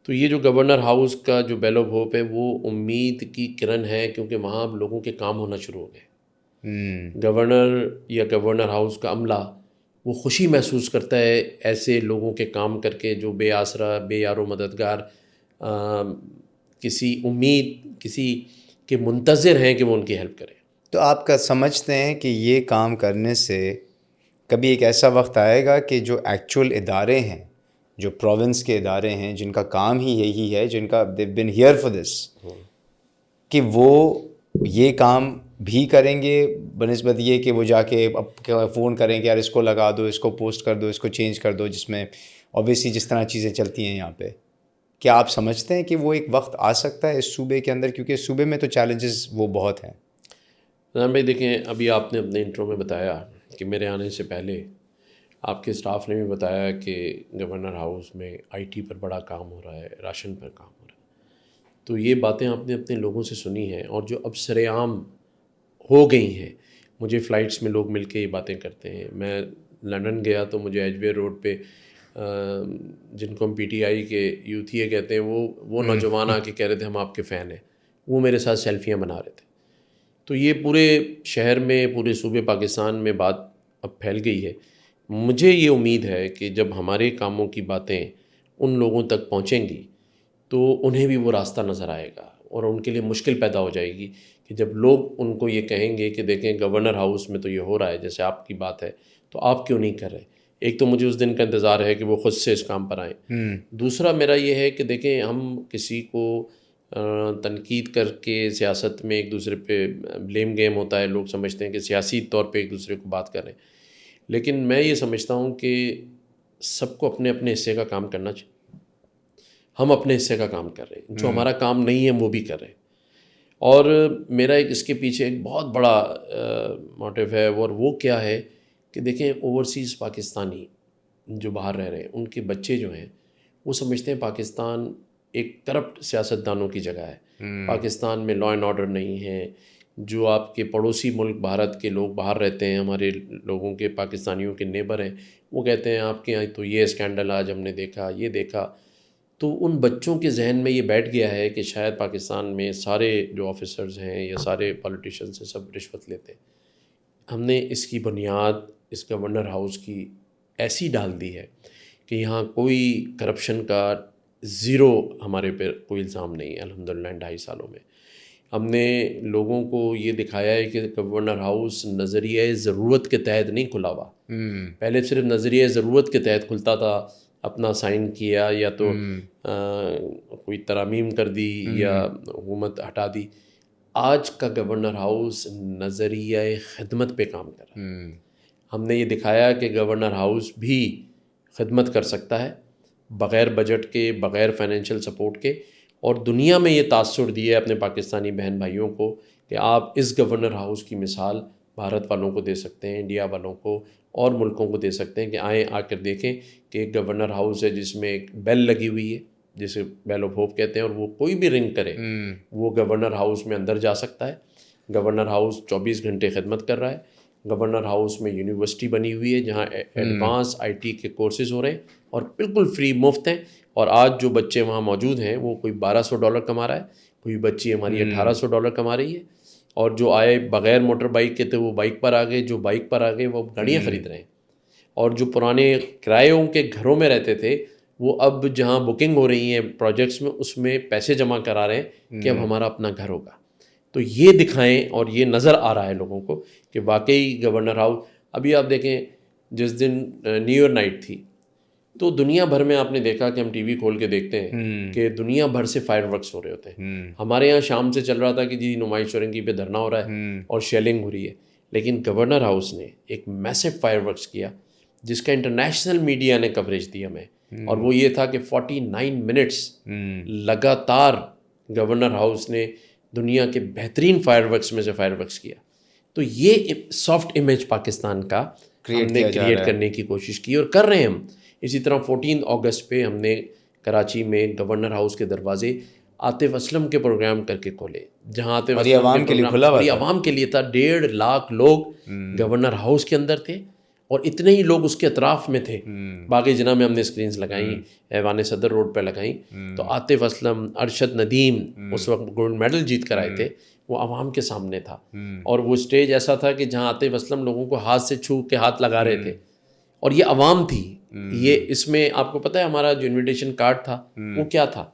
تو یہ جو گورنر ہاؤس کا جو بیل آف ہوپ ہے وہ امید کی کرن ہے کیونکہ وہاں اب لوگوں کے کام ہونا شروع ہو گئے. گورنر یا گورنر ہاؤس کا عملہ وہ خوشی محسوس کرتا ہے ایسے لوگوں کے کام کر کے جو بے آسرا, بے یار و مددگار, کسی امید, کسی کے منتظر ہیں کہ وہ ان کی ہیلپ کریں. تو آپ کا سمجھتے ہیں کہ یہ کام کرنے سے کبھی ایک ایسا وقت آئے گا کہ جو ایکچوئل ادارے ہیں, جو پروونس کے ادارے ہیں جن کا کام ہی یہی ہے, جن کا they've been here for this, کہ وہ یہ کام بھی کریں گے بنسبت یہ کہ وہ جا کے فون کریں کہ یار اس کو لگا دو, اس کو پوسٹ کر دو, اس کو چینج کر دو, جس میں اوبیسلی جس طرح چیزیں چلتی ہیں یہاں پہ. کیا آپ سمجھتے ہیں کہ وہ ایک وقت آ سکتا ہے اس صوبے کے اندر, کیونکہ اس صوبے میں تو چیلنجز وہ بہت ہیں. رام بھائی دیکھیں, ابھی آپ نے اپنے انٹرو میں بتایا کہ میرے آنے سے پہلے آپ کے اسٹاف نے بھی بتایا کہ گورنر ہاؤس میں آئی ٹی پر بڑا کام ہو رہا ہے, راشن پر کام ہو رہا ہے. تو یہ باتیں آپ نے اپنے لوگوں سے سنی ہیں اور جو اب سر عام ہو گئی ہیں. مجھے فلائٹس میں لوگ مل کے یہ باتیں کرتے ہیں. میں لنڈن گیا تو مجھے ایج وے روڈ پہ جن کو ہم پی ٹی آئی کے یوتھیے کہتے ہیں وہ نوجوان آ کے کہہ رہے تھے ہم آپ کے فین ہیں, وہ میرے ساتھ سیلفیاں بنا رہے تھے. تو یہ پورے شہر میں, پورے صوبے پاکستان میں بات اب پھیل گئی ہے. مجھے یہ امید ہے کہ جب ہمارے کاموں کی باتیں ان لوگوں تک پہنچیں گی تو انہیں بھی وہ راستہ نظر آئے گا اور ان کے لیے مشکل پیدا ہو جائے گی کہ جب لوگ ان کو یہ کہیں گے کہ دیکھیں گورنر ہاؤس میں تو یہ ہو رہا ہے جیسے آپ کی بات ہے, تو آپ کیوں نہیں کر رہے. ایک تو مجھے اس دن کا انتظار ہے کہ وہ خود سے اس کام پر آئیں. دوسرا میرا یہ ہے کہ دیکھیں ہم کسی کو تنقید کر کے سیاست میں ایک دوسرے پہ بلیم گیم ہوتا ہے, لوگ سمجھتے ہیں کہ سیاسی طور پہ ایک دوسرے کو بات کریں, لیکن میں یہ سمجھتا ہوں کہ سب کو اپنے اپنے حصے کا کام کرنا چاہیے. ہم اپنے حصے کا کام کر رہے ہیں, جو ہمارا کام نہیں ہے وہ بھی کر رہے ہیں. اور میرا ایک اس کے پیچھے ایک بہت بڑا موٹیو ہے, اور وہ کیا ہے کہ دیکھیں اوورسیز پاکستانی جو باہر رہ رہے ہیں ان کے بچے جو ہیں وہ سمجھتے ہیں پاکستان ایک کرپٹ سیاستدانوں کی جگہ ہے. پاکستان میں لا اینڈ آرڈر نہیں ہے. جو آپ کے پڑوسی ملک بھارت کے لوگ باہر رہتے ہیں, ہمارے لوگوں کے, پاکستانیوں کے نیبر ہیں, وہ کہتے ہیں آپ کے یہاں تو یہ اسکینڈل آج ہم نے دیکھا, یہ دیکھا. تو ان بچوں کے ذہن میں یہ بیٹھ گیا ہے کہ شاید پاکستان میں سارے جو آفیسرز ہیں یا سارے پولیٹیشنز ہیں سب رشوت لیتے ہیں. ہم نے اس کی بنیاد اس گورنر ہاؤس کی ایسی ڈال دی ہے کہ یہاں کوئی کرپشن کا زیرو ہمارے پہ کوئی الزام نہیں ہے الحمدللہ. 2.5 سالوں میں ہم نے لوگوں کو یہ دکھایا ہے کہ گورنر ہاؤس نظریہ ضرورت کے تحت نہیں کھلا ہوا. پہلے صرف نظریہ ضرورت کے تحت کھلتا تھا, اپنا سائن کیا یا تو کوئی ترامیم کر دی یا حکومت ہٹا دی. آج کا گورنر ہاؤس نظریہ خدمت پہ کام کر رہا ہے. ہم نے یہ دکھایا کہ گورنر ہاؤس بھی خدمت کر سکتا ہے بغیر بجٹ کے, بغیر فائنینشیل سپورٹ کے. اور دنیا میں یہ تاثر دیا ہے اپنے پاکستانی بہن بھائیوں کو کہ آپ اس گورنر ہاؤس کی مثال بھارت والوں کو دے سکتے ہیں, انڈیا والوں کو اور ملکوں کو دے سکتے ہیں کہ آئیں آ کر دیکھیں کہ ایک گورنر ہاؤس ہے جس میں ایک بیل لگی ہوئی ہے جسے بیل آف ہوپ کہتے ہیں, اور وہ کوئی بھی رنگ کرے وہ گورنر ہاؤس میں اندر جا سکتا ہے. گورنر ہاؤس 24 گھنٹے خدمت کر رہا ہے. گورنر ہاؤس میں یونیورسٹی بنی ہوئی ہے جہاں ایڈوانس آئی ٹی کے کورسز ہو رہے ہیں اور بالکل فری مفت ہیں. اور آج جو بچے وہاں موجود ہیں وہ کوئی $1200 کما رہا ہے, کوئی بچی ہماری $1800 کما رہی ہے, اور جو آئے بغیر موٹر بائک کے تھے وہ بائک پر آ گئے, جو بائک پر آ گئے وہ گاڑیاں خرید رہے ہیں, اور جو پرانے کرایوں کے گھروں میں رہتے تھے وہ اب جہاں بکنگ ہو رہی ہیں پروجیکٹس میں اس میں پیسے جمع کرا رہے ہیں کہ اب ہمارا اپنا گھر ہوگا. تو یہ دکھائیں, اور یہ نظر آ رہا ہے لوگوں کو کہ واقعی گورنر ہاؤس. ابھی آپ دیکھیں جس دن نیو ایئر نائٹ تھی تو دنیا بھر میں آپ نے دیکھا کہ ہم ٹی وی کھول کے دیکھتے ہیں کہ دنیا بھر سے فائر ورکس ہو رہے ہوتے ہیں. ہمارے یہاں شام سے چل رہا تھا کہ جی نمائش چورنگی پہ دھرنا ہو رہا ہے اور شیلنگ ہو رہی ہے, لیکن گورنر ہاؤس نے ایک میسو فائر ورکس کیا جس کا انٹرنیشنل میڈیا نے کوریج دیا ہمیں، اور وہ یہ تھا کہ 49 منٹس لگاتار گورنر ہاؤس نے دنیا کے بہترین فائر ورکس میں سے فائر ورکس کیا. تو یہ سافٹ امیج پاکستان کا ہم نے کریٹ کرنے کی کوشش کی اور کر رہے ہیں ہم. اسی طرح 14 اگست پہ ہم نے کراچی میں گورنر ہاؤس کے دروازے عاطف اسلم کے پروگرام کر کے کھولے، جہاں عاطف اسلم عوام کے لیے کھلا ہوا تھا. عوام کے لیے تھا. 1.5 لاکھ لوگ گورنر ہاؤس کے اندر تھے اور اتنے ہی لوگ اس کے اطراف میں تھے. باغ جناح میں ہم نے اسکرینز لگائیں، ایوان صدر روڈ پہ لگائیں. تو عاطف اسلم، ارشد ندیم اس وقت گولڈ میڈل جیت کر آئے تھے، وہ عوام کے سامنے تھا. اور وہ اسٹیج ایسا تھا کہ جہاں عاطف اسلم لوگوں کو ہاتھ سے چھو کے ہاتھ لگا رہے تھے، اور یہ عوام تھی. یہ اس میں آپ کو پتہ ہے ہمارا جو انویٹیشن کارڈ تھا وہ کیا تھا؟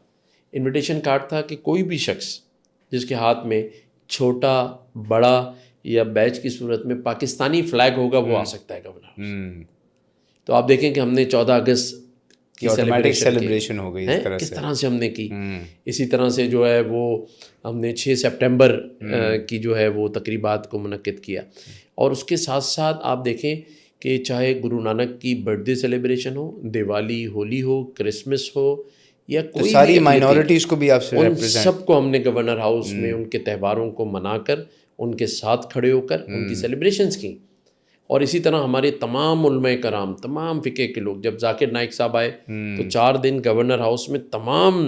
انویٹیشن کارڈ تھا کہ کوئی بھی شخص جس کے ہاتھ میں چھوٹا بڑا یا بیچ کی صورت میں پاکستانی فلیگ ہوگا وہ آ سکتا ہے گورنر ہاؤس. تو آپ دیکھیں کہ ہم نے 14 اگست کی سیلیبریشن ہو گئی کس طرح سے ہم نے کی. اسی طرح سے جو ہے وہ ہم نے 6 سپٹمبر کی جو ہے وہ تقریبات کو منعقد کیا. اور اس کے ساتھ ساتھ آپ دیکھیں کہ چاہے گرو نانک کی برتھ ڈے سیلیبریشن ہو، دیوالی، ہولی ہو، کرسمس ہو، یا کوئی ساری مائنورٹیز کو بھی آپ سے ان سب کو ہم نے گورنر ہاؤس میں ان کے تہواروں کو منا کر ان کے ساتھ کھڑے ہو کر ان کی سیلیبریشنز کی. اور اسی طرح ہمارے تمام علماء کرام، تمام فقہ کے لوگ، جب ذاکر نائک صاحب آئے تو 4 دن گورنر ہاؤس میں تمام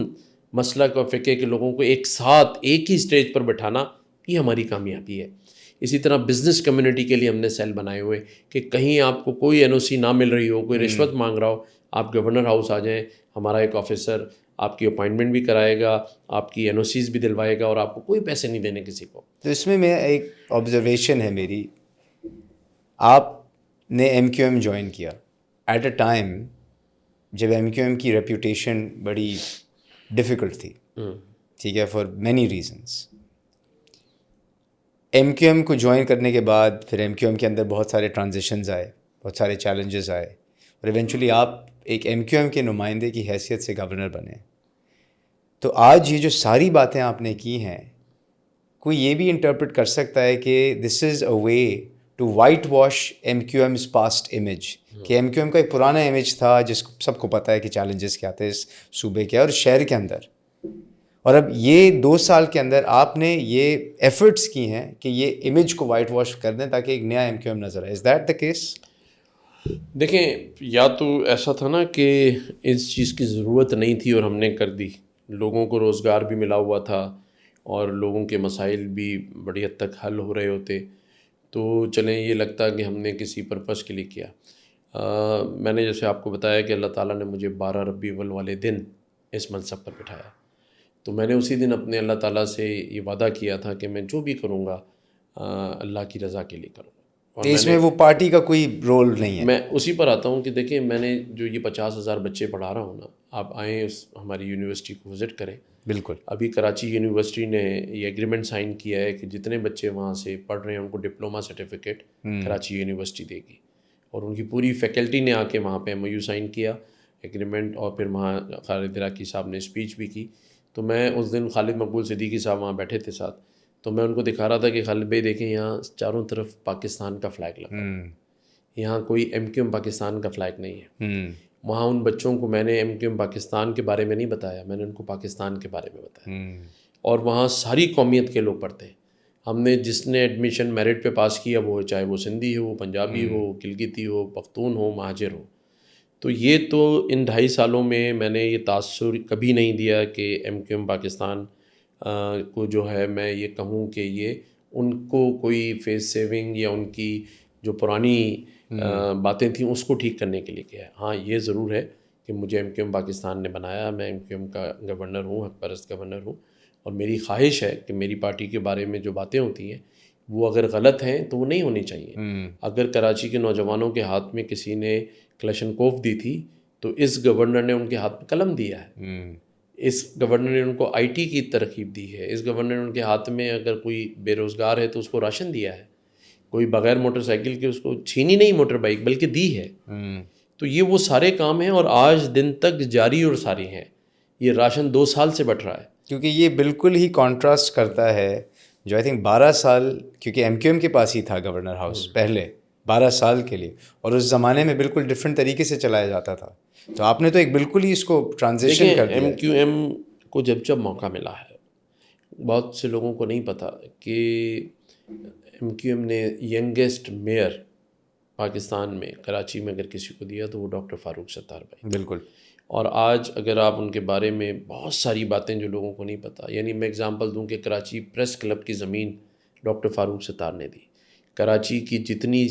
مسلک اور فقہ کے لوگوں کو ایک ساتھ ایک ہی اسٹیج پر بٹھانا، یہ ہماری کامیابی ہے. اسی طرح بزنس کمیونٹی کے لیے ہم نے سیل بنائے ہوئے کہ کہیں آپ کو کوئی NOC نہ مل رہی ہو، کوئی رشوت مانگ رہا ہو، آپ گورنر ہاؤس آ جائیں، ہمارا ایک آفیسر آپ کی اپائنٹمنٹ بھی کرائے گا، آپ کی NOCs بھی دلوائے گا، اور آپ کو کوئی پیسے نہیں دینے کسی کو. تو اس میں ایک آبزرویشن ہے میری، آپ نے MQM جوائن کیا ایٹ اے ٹائم جب MQM کی ریپوٹیشن بڑی ڈیفیکلٹ تھی، ٹھیک ہے، فار مینی ریزنس. MQM کو جوائن کرنے کے بعد پھر MQM کے اندر بہت سارے ٹرانزیشنز آئے، بہت سارے چیلنجز آئے، اور ایونچولی آپ ایک MQM کے نمائندے کی حیثیت سے گورنر بنے. تو آج یہ جو ساری باتیں آپ نے کی ہیں، کوئی یہ بھی انٹرپریٹ کر سکتا ہے کہ this is a way to whitewash MQM's past image, کہ MQM کا ایک پرانا امیج تھا جس کو سب کو پتہ ہے کہ چیلنجز کیا تھے اس صوبے کے اور شہر کے اندر، اور اب یہ 2 سال کے اندر آپ نے یہ ایفرٹس کی ہیں کہ یہ امیج کو وائٹ واش کر دیں تاکہ ایک نیا MQM نظر آئے. Is that the case? دیکھیں، یا تو ایسا تھا نا کہ اس چیز کی ضرورت نہیں تھی اور ہم نے کر دی، لوگوں کو روزگار بھی ملا ہوا تھا اور لوگوں کے مسائل بھی بڑی حد تک حل ہو رہے ہوتے، تو چلیں یہ لگتا کہ ہم نے کسی پرپس کے لیے کیا. میں نے جیسے آپ کو بتایا کہ اللہ تعالیٰ نے مجھے 12 ربیع الاول والے دن اس منصب پر بٹھایا، تو میں نے اسی دن اپنے اللہ تعالیٰ سے یہ وعدہ کیا تھا کہ میں جو بھی کروں گا اللہ کی رضا کے لیے کروں گا. اور اس میں وہ پارٹی کا کوئی رول نہیں ہے. میں اسی پر آتا ہوں کہ دیکھیں، میں نے جو یہ 50,000 بچے پڑھا رہا ہوں نا، آپ آئیں ہماری یونیورسٹی کو وزٹ کریں. بالکل. ابھی کراچی یونیورسٹی نے یہ ایگریمنٹ سائن کیا ہے کہ جتنے بچے وہاں سے پڑھ رہے ہیں ان کو ڈپلوما سرٹیفکیٹ کراچی یونیورسٹی دے گی، اور ان کی پوری فیکلٹی نے آ کے وہاں پہ MOU سائن کیا ایگریمنٹ، اور پھر وہاں خالد عراقی صاحب نے اسپیچ بھی کی. تو میں اس دن خالد مقبول صدیقی صاحب وہاں بیٹھے تھے ساتھ، تو میں ان کو دکھا رہا تھا کہ خالد بھائی دیکھیں یہاں چاروں طرف پاکستان کا فلیگ لگا، یہاں کوئی MQM پاکستان کا فلیگ نہیں ہے. وہاں ان بچوں کو میں نے MQM پاکستان کے بارے میں نہیں بتایا، میں نے ان کو پاکستان کے بارے میں بتایا. اور وہاں ساری قومیت کے لوگ پڑھتے ہیں. ہم نے جس نے ایڈمیشن میرٹ پہ پاس کیا، وہ چاہے وہ سندھی ہو، پنجابی ہو، گلگتی ہو، پختون ہو، مہاجر ہو. تو یہ تو ان 2.5 سالوں میں نے یہ تاثر کبھی نہیں دیا کہ MQM پاکستان کو جو ہے میں یہ کہوں کہ یہ ان کو کوئی فیس سیونگ یا ان کی جو پرانی باتیں تھیں اس کو ٹھیک کرنے کے لیے کیا ہے. ہاں یہ ضرور ہے کہ مجھے MQM پاکستان نے بنایا، میں MQM کا گورنر ہوں، حق پرست گورنر ہوں، اور میری خواہش ہے کہ میری پارٹی کے بارے میں جو باتیں ہوتی ہیں وہ اگر غلط ہیں تو وہ نہیں ہونی چاہیے. اگر کراچی کے نوجوانوں کے ہاتھ میں کسی نے کلشنکوف دی تھی تو اس گورنر نے ان کے ہاتھ میں قلم دیا ہے، اس گورنر نے ان کو IT کی ترغیب دی ہے، اس گورنر نے ان کے ہاتھ میں اگر کوئی بے روزگار ہے تو اس کو راشن دیا ہے، کوئی بغیر موٹر سائیکل کے اس کو چھینی نہیں موٹر بائیک بلکہ دی ہے. تو یہ وہ سارے کام ہیں اور آج دن تک جاری اور ساری ہیں. یہ راشن 2 سال سے بٹ رہا ہے. کیونکہ یہ بالکل ہی کانٹراسٹ کرتا ہے جو آئی تھنک 12 سال، کیونکہ ایم کیو ایم کے پاس ہی تھا گورنر ہاؤس پہلے 12 سال کے لیے، اور اس زمانے میں بالکل ڈفرینٹ طریقے سے چلایا جاتا تھا. تو آپ نے تو ایک بالکل ہی اس کو ٹرانزیشن کر دیا. ایم کیو ایم کو جب موقع ملا ہے، بہت سے لوگوں کو نہیں پتہ کہ ایم کیو ایم نے ینگیسٹ میئر پاکستان میں کراچی میں اگر کسی کو دیا تو وہ ڈاکٹر فاروق ستار بھائی. بالکل. اور آج اگر آپ ان کے بارے میں بہت ساری باتیں جو لوگوں کو نہیں پتہ، یعنی میں اگزامپل دوں کہ کراچی پریس کلب کی زمین ڈاکٹر فاروق ستار نے دی. کراچی کی جتنی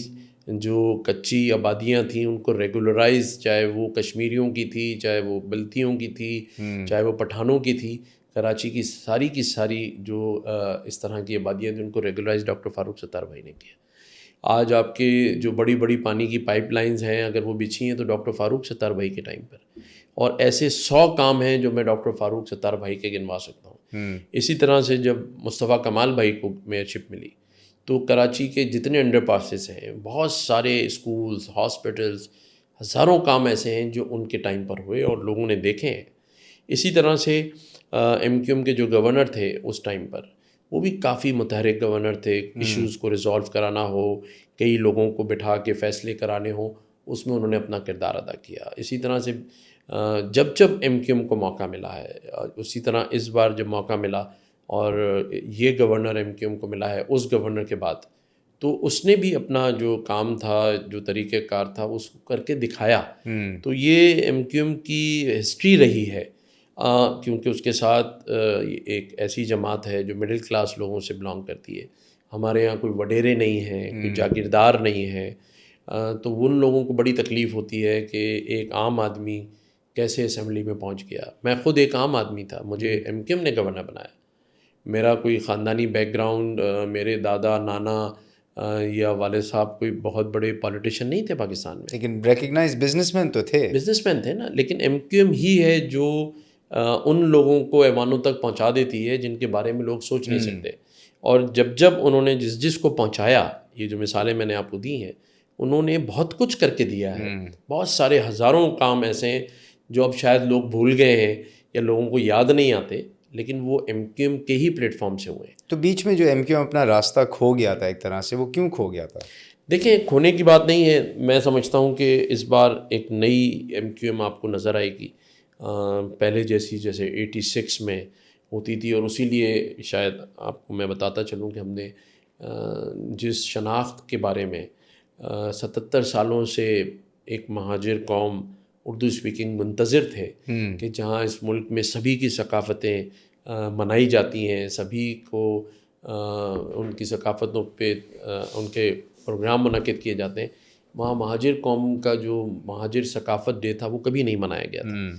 جو کچی آبادیاں تھیں ان کو ریگولرائز، چاہے وہ کشمیریوں کی تھی، چاہے وہ بلتیوں کی تھی، چاہے وہ پٹھانوں کی تھی، کراچی کی ساری جو اس طرح کی آبادیاں تھیں ان کو ریگولرائز ڈاکٹر فاروق ستار بھائی نے کیا. آج آپ کے جو بڑی بڑی پانی کی پائپ لائنز ہیں اگر وہ بچھی ہیں تو ڈاکٹر فاروق ستار بھائی کے ٹائم پر. اور ایسے 100 کام ہیں جو میں ڈاکٹر فاروق ستار بھائی کے گنوا سکتا ہوں. اسی طرح سے جب مصطفیٰ کمال بھائی کو میئرشپ ملی تو کراچی کے جتنے انڈر پاسز ہیں، بہت سارے اسکولز، ہاسپٹلز، ہزاروں کام ایسے ہیں جو ان کے ٹائم پر ہوئے اور لوگوں نے دیکھے ہیں. اسی طرح سے ایم کیو ایم کے جو گورنر تھے اس ٹائم پر وہ بھی کافی متحرک گورنر تھے. ایشوز کو ریزالو کرانا ہو، کئی لوگوں کو بٹھا کے فیصلے کرانے ہوں، اس میں انہوں نے اپنا کردار ادا کیا. اسی طرح سے جب ایم کیو ایم کو موقع ملا ہے، اسی طرح اس بار جب موقع ملا اور یہ گورنر ایم کیو ایم کو ملا ہے اس گورنر کے بعد، تو اس نے بھی اپنا جو کام تھا، جو طریقہ کار تھا اس کو کر کے دکھایا. تو یہ ایم کیو ایم کی ہسٹری رہی ہے، کیونکہ اس کے ساتھ ایک ایسی جماعت ہے جو مڈل کلاس لوگوں سے بلانگ کرتی ہے. ہمارے یہاں کوئی وڈیرے نہیں ہیں، کوئی جاگیردار نہیں ہے، تو ان لوگوں کو بڑی تکلیف ہوتی ہے کہ ایک عام آدمی کیسے اسمبلی میں پہنچ گیا. میں خود ایک عام آدمی تھا، مجھے ایم کیو ایم نے گورنر بنایا. میرا کوئی خاندانی بیک گراؤنڈ، میرے دادا نانا یا والد صاحب کوئی بہت بڑے پولیٹیشین نہیں تھے پاکستان میں، لیکن ریکگنائز بزنس مین تو تھے. بزنس مین تھے نا. لیکن ایم کیو ایم ہی ہے جو ان لوگوں کو ایوانوں تک پہنچا دیتی ہے جن کے بارے میں لوگ سوچ نہیں سکتے. اور جب انہوں نے جس کو پہنچایا، یہ جو مثالیں میں نے آپ کو دی ہیں، انہوں نے بہت کچھ کر کے دیا ہے. بہت سارے ہزاروں کام ایسے ہیں جو اب شاید لوگ بھول گئے ہیں یا لوگوں کو یاد نہیں آتے، لیکن وہ ایم کیو ایم کے ہی پلیٹ فارم سے ہوئے ہیں. تو بیچ میں جو ایم کیو ایم اپنا راستہ کھو گیا تھا ایک طرح سے، وہ کیوں کھو گیا تھا؟ دیکھیں، کھونے کی بات نہیں ہے. میں سمجھتا ہوں کہ اس بار ایک نئی ایم کیو ایم آپ کو نظر آئے گی، پہلے جیسے 86 میں ہوتی تھی. اور اسی لیے شاید آپ کو میں بتاتا چلوں کہ ہم نے جس شناخت کے بارے میں 77 سالوں سے ایک مہاجر قوم اردو اسپیکنگ منتظر تھے کہ جہاں اس ملک میں سبھی کی ثقافتیں منائی جاتی ہیں، سبھی کو ان کی ثقافتوں پہ ان کے پروگرام منعقد کیے جاتے ہیں، وہاں مہاجر قوم کا جو مہاجر ثقافت ڈے تھا وہ کبھی نہیں منایا گیا تھا.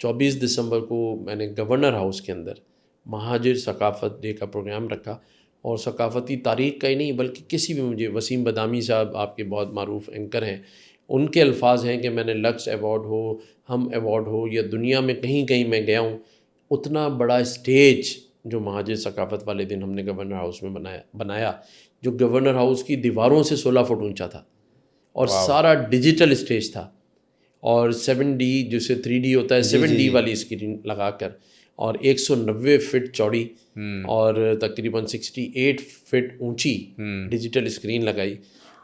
24 دسمبر کو میں نے گورنر ہاؤس کے اندر مہاجر ثقافت ڈے کا پروگرام رکھا. اور ثقافتی تاریخ کا ہی نہیں بلکہ کسی بھی، مجھے وسیم بدامی صاحب آپ کے بہت معروف اینکر ہیں، ان کے الفاظ ہیں کہ میں نے لکس ایوارڈ ہو، ہم ایوارڈ ہو، یا دنیا میں کہیں میں گیا ہوں، اتنا بڑا اسٹیج جو مہاجر ثقافت والے دن ہم نے گورنر ہاؤس میں بنایا جو گورنر ہاؤس کی دیواروں سے 16 فٹ اونچا تھا اور سارا ڈیجیٹل اسٹیج تھا. اور 7D جسے 3D ہوتا ہے، 7D والی اسکرین لگا کر، اور 190 فٹ چوڑی اور تقریباً 68 فٹ اونچی ڈیجیٹل اسکرین لگائی.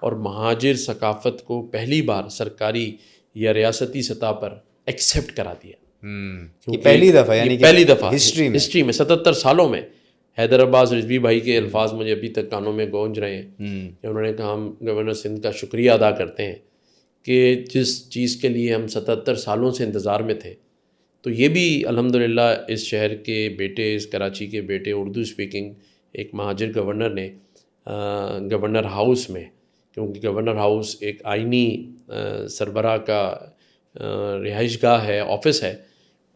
اور مہاجر ثقافت کو پہلی بار سرکاری یا ریاستی سطح پر ایکسیپٹ کرا دیا. پہلی دفعہ، یعنی پہلی دفعہ ہسٹری میں 77 سالوں میں. حیدر عباس رضوی بھائی کے الفاظ مجھے ابھی تک کانوں میں گونج رہے ہیں کہ انہوں نے کہا ہم گورنر سندھ کا شکریہ ادا کرتے ہیں کہ جس چیز کے لیے ہم 77 سالوں سے انتظار میں تھے، تو یہ بھی الحمدللہ اس شہر کے بیٹے، اس کراچی کے بیٹے، اردو اسپیکنگ ایک مہاجر گورنر نے گورنر ہاؤس میں، کیونکہ گورنر ہاؤس ایک آئینی سربراہ کا رہائش گاہ ہے، آفس ہے،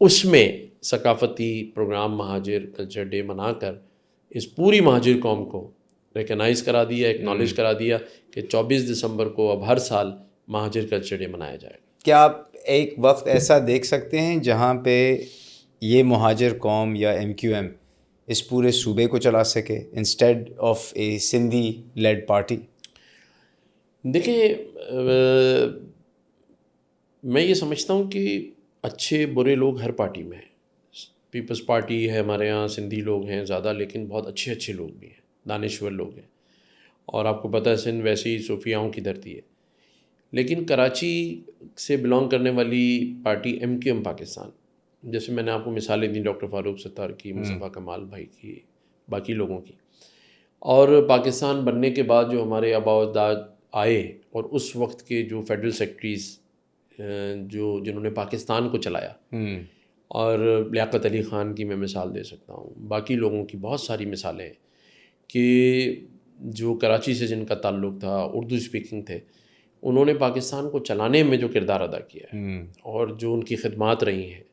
اس میں ثقافتی پروگرام مہاجر کلچر ڈے منا کر اس پوری مہاجر قوم کو ریکگنائز کرا دیا، ایکنالج کرا دیا کہ 24 دسمبر کو اب ہر سال مہاجر کلچر ڈے منایا جائے گا. کیا آپ ایک وقت ایسا دیکھ سکتے ہیں جہاں پہ یہ مہاجر قوم یا ایم کیو ایم اس پورے صوبے کو چلا سکے instead of a Sindhi lead party? دیکھیں، میں یہ سمجھتا ہوں کہ اچھے برے لوگ ہر پارٹی میں ہیں. پیپلز پارٹی ہے ہمارے یہاں، سندھی لوگ ہیں زیادہ، لیکن بہت اچھے لوگ بھی ہیں. دانشور لوگ ہیں، اور آپ کو پتہ ہے سندھ ویسے ہی صوفیاؤں کی دھرتی ہے. لیکن کراچی سے بلانگ کرنے والی پارٹی MQM پاکستان، جیسے میں نے آپ کو مثالیں دیں ڈاکٹر فاروق ستار کی، مصطفیٰ کمال بھائی کی، باقی لوگوں کی، اور پاکستان بننے کے بعد جو ہمارے آباء و اجداد آئے اور اس وقت کے جو فیڈرل سیکرٹریز جنہوں نے پاکستان کو چلایا، اور لیاقت علی خان کی میں مثال دے سکتا ہوں، باقی لوگوں کی بہت ساری مثالیں ہیں کہ جو کراچی سے جن کا تعلق تھا، اردو اسپیکنگ تھے، انہوں نے پاکستان کو چلانے میں جو کردار ادا کیا ہے اور جو ان کی خدمات رہی ہیں،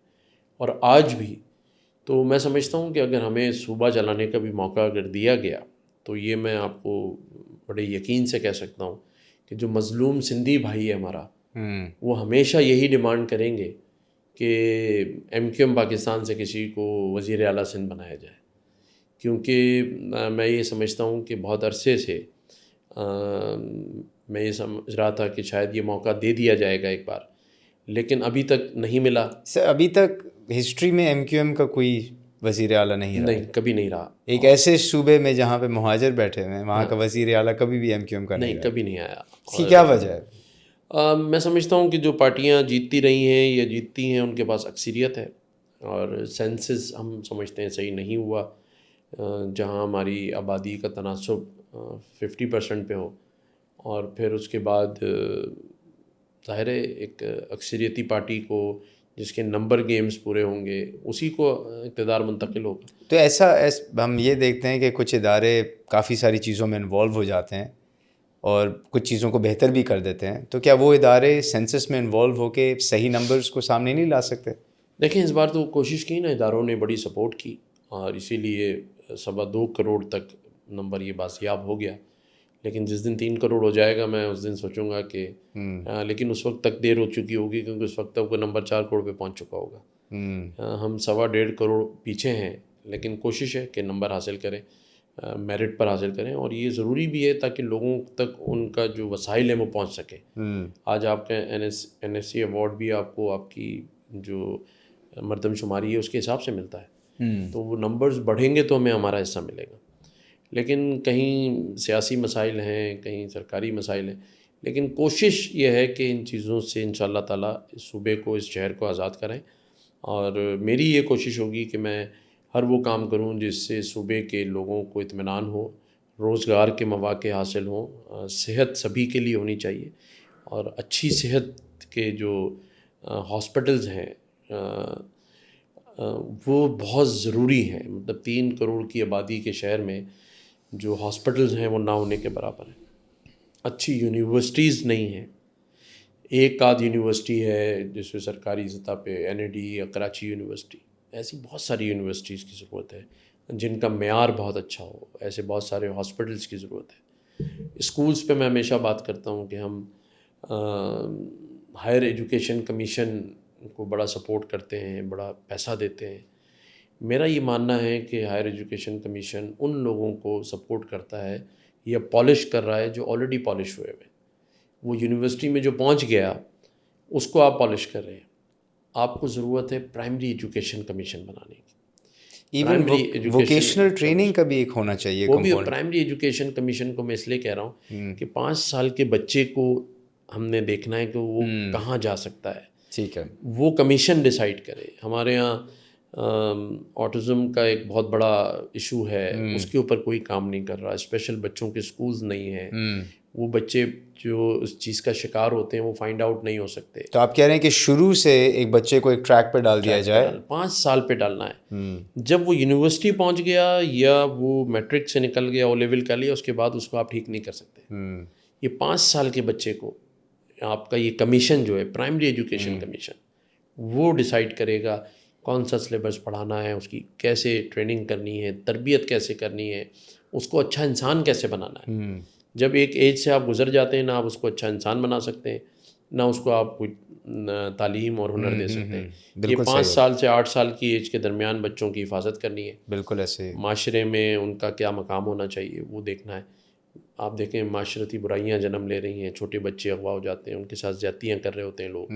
اور آج بھی. تو میں سمجھتا ہوں کہ اگر ہمیں صوبہ چلانے کا بھی موقع اگر دیا گیا تو یہ میں آپ کو بڑے یقین سے کہہ سکتا ہوں کہ جو مظلوم سندھی بھائی ہے ہمارا، وہ ہمیشہ یہی ڈیمانڈ کریں گے کہ MQM پاکستان سے کسی کو وزیر اعلیٰ سندھ بنایا جائے. کیونکہ میں یہ سمجھتا ہوں کہ بہت عرصے سے میں یہ سمجھ رہا تھا کہ شاید یہ موقع دے دیا جائے گا ایک بار، لیکن ابھی تک نہیں ملا. ابھی تک ہسٹری میں MQM کا کوئی وزیر اعلیٰ نہیں رہا. نہیں، کبھی نہیں رہا. ایک ایسے صوبے میں جہاں پہ مہاجر بیٹھے ہوئے ہیں، وہاں کا وزیر اعلیٰ کبھی بھی MQM کا نہیں رہا. کبھی نہیں آیا. اس کی کیا وجہ ہے؟ میں سمجھتا ہوں کہ جو پارٹیاں جیتتی رہی ہیں یا جیتتی ہیں ان کے پاس اکثریت ہے، اور سینسس ہم سمجھتے ہیں صحیح نہیں ہوا. جہاں ہماری آبادی کا تناسب 50% پہ ہو، اور پھر اس کے بعد ظاہر ہے ایک اکثریتی پارٹی کو جس کے نمبر گیمز پورے ہوں گے اسی کو اقتدار منتقل ہوگا. تو ایسا ہم یہ دیکھتے ہیں کہ کچھ ادارے کافی ساری چیزوں میں انوالو ہو جاتے ہیں اور کچھ چیزوں کو بہتر بھی کر دیتے ہیں، تو کیا وہ ادارے سینسس میں انوالو ہو کے صحیح نمبرز کو سامنے نہیں لا سکتے؟ دیکھیں، اس بار تو کوشش کی نا، اداروں نے بڑی سپورٹ کی، اور اسی لیے 2.25 کروڑ تک نمبر یہ بازیاب ہو گیا. لیکن جس دن 3 کروڑ ہو جائے گا میں اس دن سوچوں گا کہ لیکن اس وقت تک دیر ہو چکی ہوگی، کیونکہ اس وقت تک وہ نمبر 4 کروڑ پہ پہنچ چکا ہوگا. ہم 1.25 کروڑ پیچھے ہیں، لیکن کوشش ہے کہ نمبر حاصل کریں، میرٹ پر حاصل کریں، اور یہ ضروری بھی ہے تاکہ لوگوں تک ان کا جو وسائل ہیں وہ پہنچ سکے. آج آپ کا NSC ایوارڈ بھی آپ کو آپ کی جو مردم شماری ہے اس کے حساب سے ملتا ہے. تو وہ نمبرز بڑھیں گے تو ہمیں ہمارا حصہ ملے گا. لیکن کہیں سیاسی مسائل ہیں، کہیں سرکاری مسائل ہیں، لیکن کوشش یہ ہے کہ ان چیزوں سے انشاءاللہ تعالیٰ اس صوبے کو، اس شہر کو آزاد کریں. اور میری یہ کوشش ہوگی کہ میں ہر وہ کام کروں جس سے صوبے کے لوگوں کو اطمینان ہو، روزگار کے مواقع حاصل ہوں، صحت سبھی کے لیے ہونی چاہیے، اور اچھی صحت کے جو ہاسپٹلز ہیں وہ بہت ضروری ہیں. مطلب 3 کروڑ کی آبادی کے شہر میں جو ہاسپٹلز ہیں وہ نہ ہونے کے برابر ہیں. اچھی یونیورسٹیز نہیں ہیں، ایک آدھ یونیورسٹی ہے جس میں سرکاری سطح پہ NAD یا کراچی یونیورسٹی، ایسی بہت ساری یونیورسٹیز کی ضرورت ہے جن کا معیار بہت اچھا ہو. ایسے بہت سارے ہاسپٹلز کی ضرورت ہے. اسکولز پہ میں ہمیشہ بات کرتا ہوں کہ ہم ہائر ایجوکیشن کمیشن کو بڑا سپورٹ کرتے ہیں، بڑا پیسہ دیتے ہیں. میرا یہ ماننا ہے کہ ہائر ایجوکیشن کمیشن ان لوگوں کو سپورٹ کرتا ہے یا پالش کر رہا ہے جو آلریڈی پالش ہوئے ہوئے. وہ یونیورسٹی میں جو پہنچ گیا اس کو آپ پالش کر رہے ہیں. آپ کو ضرورت ہے پرائمری ایجوکیشن کمیشن بنانے کی. ایون ووکیشنل ٹریننگ کا بھی ایک ہونا چاہیے. وہ بھی پرائمری ایجوکیشن کمیشن کو میں اس لیے کہہ رہا ہوں کہ 5 سال کے بچے کو ہم نے دیکھنا ہے کہ وہ کہاں جا سکتا ہے. ٹھیک ہے، وہ کمیشن ڈیسائیڈ کرے. ہمارے ہاں آٹزم کا ایک بہت بڑا ایشو ہے، اس کے اوپر کوئی کام نہیں کر رہا. اسپیشل بچوں کے سکولز نہیں ہیں. وہ بچے جو اس چیز کا شکار ہوتے ہیں وہ فائنڈ آؤٹ نہیں ہو سکتے. تو آپ کہہ رہے ہیں کہ شروع سے ایک بچے کو ایک ٹریک پہ ڈال دیا جائے. 5 سال پہ ڈالنا ہے. جب وہ یونیورسٹی پہنچ گیا یا وہ میٹرک سے نکل گیا، او لیول کر لیا، اس کے بعد اس کو آپ ٹھیک نہیں کر سکتے. یہ 5 سال کے بچے کو آپ کا یہ کمیشن جو ہے پرائمری ایجوکیشن کمیشن، وہ ڈیسائیڈ کرے گا کون سا سلیبس پڑھانا ہے، اس کی کیسے ٹریننگ کرنی ہے، تربیت کیسے کرنی ہے، اس کو اچھا انسان کیسے بنانا ہے. جب ایک ایج سے آپ گزر جاتے ہیں، نہ آپ اس کو اچھا انسان بنا سکتے ہیں، نہ اس کو آپ کوئی تعلیم اور ہنر دے سکتے ہیں. یہ 5 سال سے 8 سال کی ایج کے درمیان بچوں کی حفاظت کرنی ہے. بالکل ایسے معاشرے میں ان کا کیا مقام ہونا چاہیے وہ دیکھنا ہے. آپ دیکھیں معاشرتی برائیاں جنم لے رہی ہیں، چھوٹے بچے اغوا ہو جاتے ہیں، ان کے ساتھ زیادتیاں کر رہے ہوتے ہیں لوگ.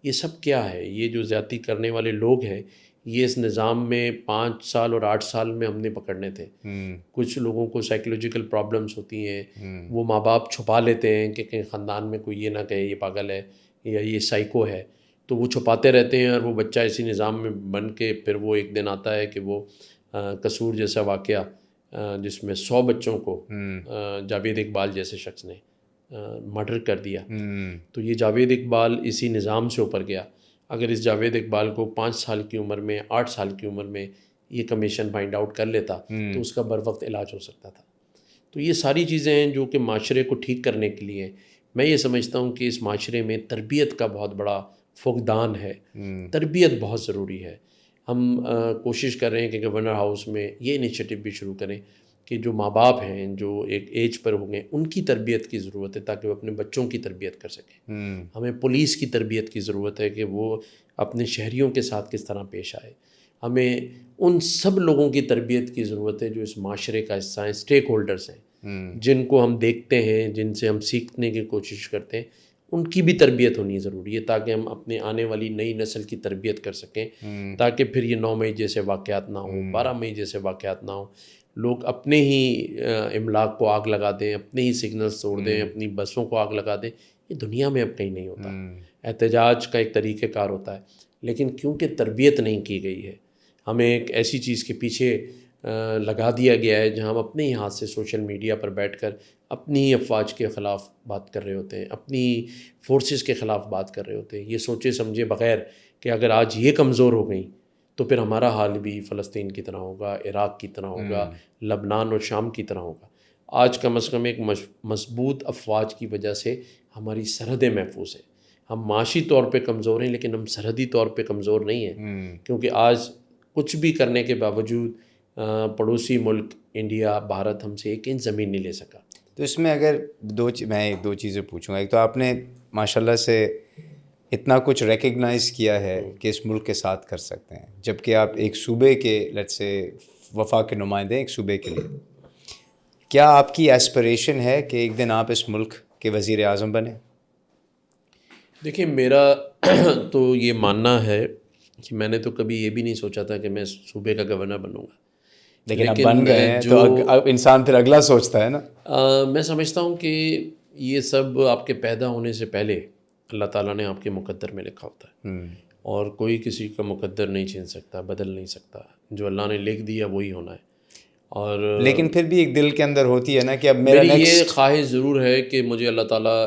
یہ سب کیا ہے؟ یہ جو زیادتی کرنے والے لوگ ہیں یہ اس نظام میں 5 سال اور 8 سال میں ہم نے پکڑنے تھے. کچھ لوگوں کو سائیکولوجیکل پرابلمس ہوتی ہیں, وہ ماں باپ چھپا لیتے ہیں کہ کہیں خاندان میں کوئی یہ نہ کہے یہ پاگل ہے یا یہ سائیکو ہے, تو وہ چھپاتے رہتے ہیں اور وہ بچہ اسی نظام میں بن کے پھر وہ ایک دن آتا ہے کہ وہ قصور جیسا واقعہ جس میں 100 بچوں کو جاوید اقبال جیسے شخص نے مرڈر کر دیا, تو یہ جاوید اقبال اسی نظام سے اوپر گیا. اگر اس جاوید اقبال کو 5 سال کی عمر میں 8 سال کی عمر میں یہ کمیشن فائنڈ آؤٹ کر لیتا تو اس کا بر وقت علاج ہو سکتا تھا. تو یہ ساری چیزیں ہیں جو کہ معاشرے کو ٹھیک کرنے کے لیے, میں یہ سمجھتا ہوں کہ اس معاشرے میں تربیت کا بہت بڑا فقدان ہے. تربیت بہت ضروری ہے. ہم کوشش کر رہے ہیں کہ گورنر ہاؤس میں یہ انیشیٹو بھی شروع کریں کہ جو ماں باپ ہیں جو ایک ایج پر ہوں گے ان کی تربیت کی ضرورت ہے تاکہ وہ اپنے بچوں کی تربیت کر سکیں. ہمیں پولیس کی تربیت کی ضرورت ہے کہ وہ اپنے شہریوں کے ساتھ کس طرح پیش آئے. ہمیں ان سب لوگوں کی تربیت کی ضرورت ہے جو اس معاشرے کا حصہ ہیں, اسٹیک ہولڈرز ہیں, جن کو ہم دیکھتے ہیں, جن سے ہم سیکھنے کی کوشش کرتے ہیں, ان کی بھی تربیت ہونی ضروری ہے تاکہ ہم اپنے آنے والی نئی نسل کی تربیت کر سکیں, تاکہ پھر یہ 9 مئی جیسے واقعات نہ ہوں, 12 مئی جیسے واقعات نہ ہوں. لوگ اپنے ہی املاک کو آگ لگا دیں, اپنے ہی سگنلز توڑ دیں, اپنی بسوں کو آگ لگا دیں. یہ دنیا میں اب کہیں نہیں ہوتا. احتجاج کا ایک طریقہ کار ہوتا ہے, لیکن کیونکہ تربیت نہیں کی گئی ہے, ہمیں ایک ایسی چیز کے پیچھے لگا دیا گیا ہے جہاں ہم اپنے ہی ہاتھ سے سوشل میڈیا پر بیٹھ کر اپنی افواج کے خلاف بات کر رہے ہوتے ہیں, اپنی فورسز کے خلاف بات کر رہے ہوتے ہیں, یہ سوچے سمجھے بغیر کہ اگر آج یہ کمزور ہو گئیں تو پھر ہمارا حال بھی فلسطین کی طرح ہوگا, عراق کی طرح ہوگا, لبنان اور شام کی طرح ہوگا. آج کم از کم ایک مضبوط افواج کی وجہ سے ہماری سرحدیں محفوظ ہیں. ہم معاشی طور پہ کمزور ہیں لیکن ہم سرحدی طور پہ کمزور نہیں ہیں, کیونکہ آج کچھ بھی کرنے کے باوجود پڑوسی ملک انڈیا, بھارت ہم سے 1 انچ زمین نہیں لے سکا. تو اس میں اگر میں 2 چیزیں پوچھوں گا. ایک تو آپ نے ماشاءاللہ سے اتنا کچھ ریکگنائز کیا ہے کہ اس ملک کے ساتھ کر سکتے ہیں, جبکہ آپ ایک صوبے کے لیٹس سے وفاق کے نمائندے ایک صوبے کے لیے, کیا آپ کی ایسپریشن ہے کہ ایک دن آپ اس ملک کے وزیر اعظم بنیں؟ دیکھیں, میرا تو یہ ماننا ہے کہ میں نے تو کبھی یہ بھی نہیں سوچا تھا کہ میں صوبے کا گورنر بنوں گا, لیکن اب بن گئے ہیں تو اب انسان پھر اگلا سوچتا ہے نا. میں سمجھتا ہوں کہ یہ سب آپ کے پیدا ہونے سے پہلے اللہ تعالیٰ نے آپ کے مقدر میں لکھا ہوتا ہے, اور کوئی کسی کا مقدر نہیں چھین سکتا, بدل نہیں سکتا. جو اللہ نے لکھ دیا وہی ہونا ہے. اور لیکن پھر بھی ایک دل کے اندر ہوتی ہے نا کہ اب میری یہ خواہش ضرور ہے کہ مجھے اللہ تعالیٰ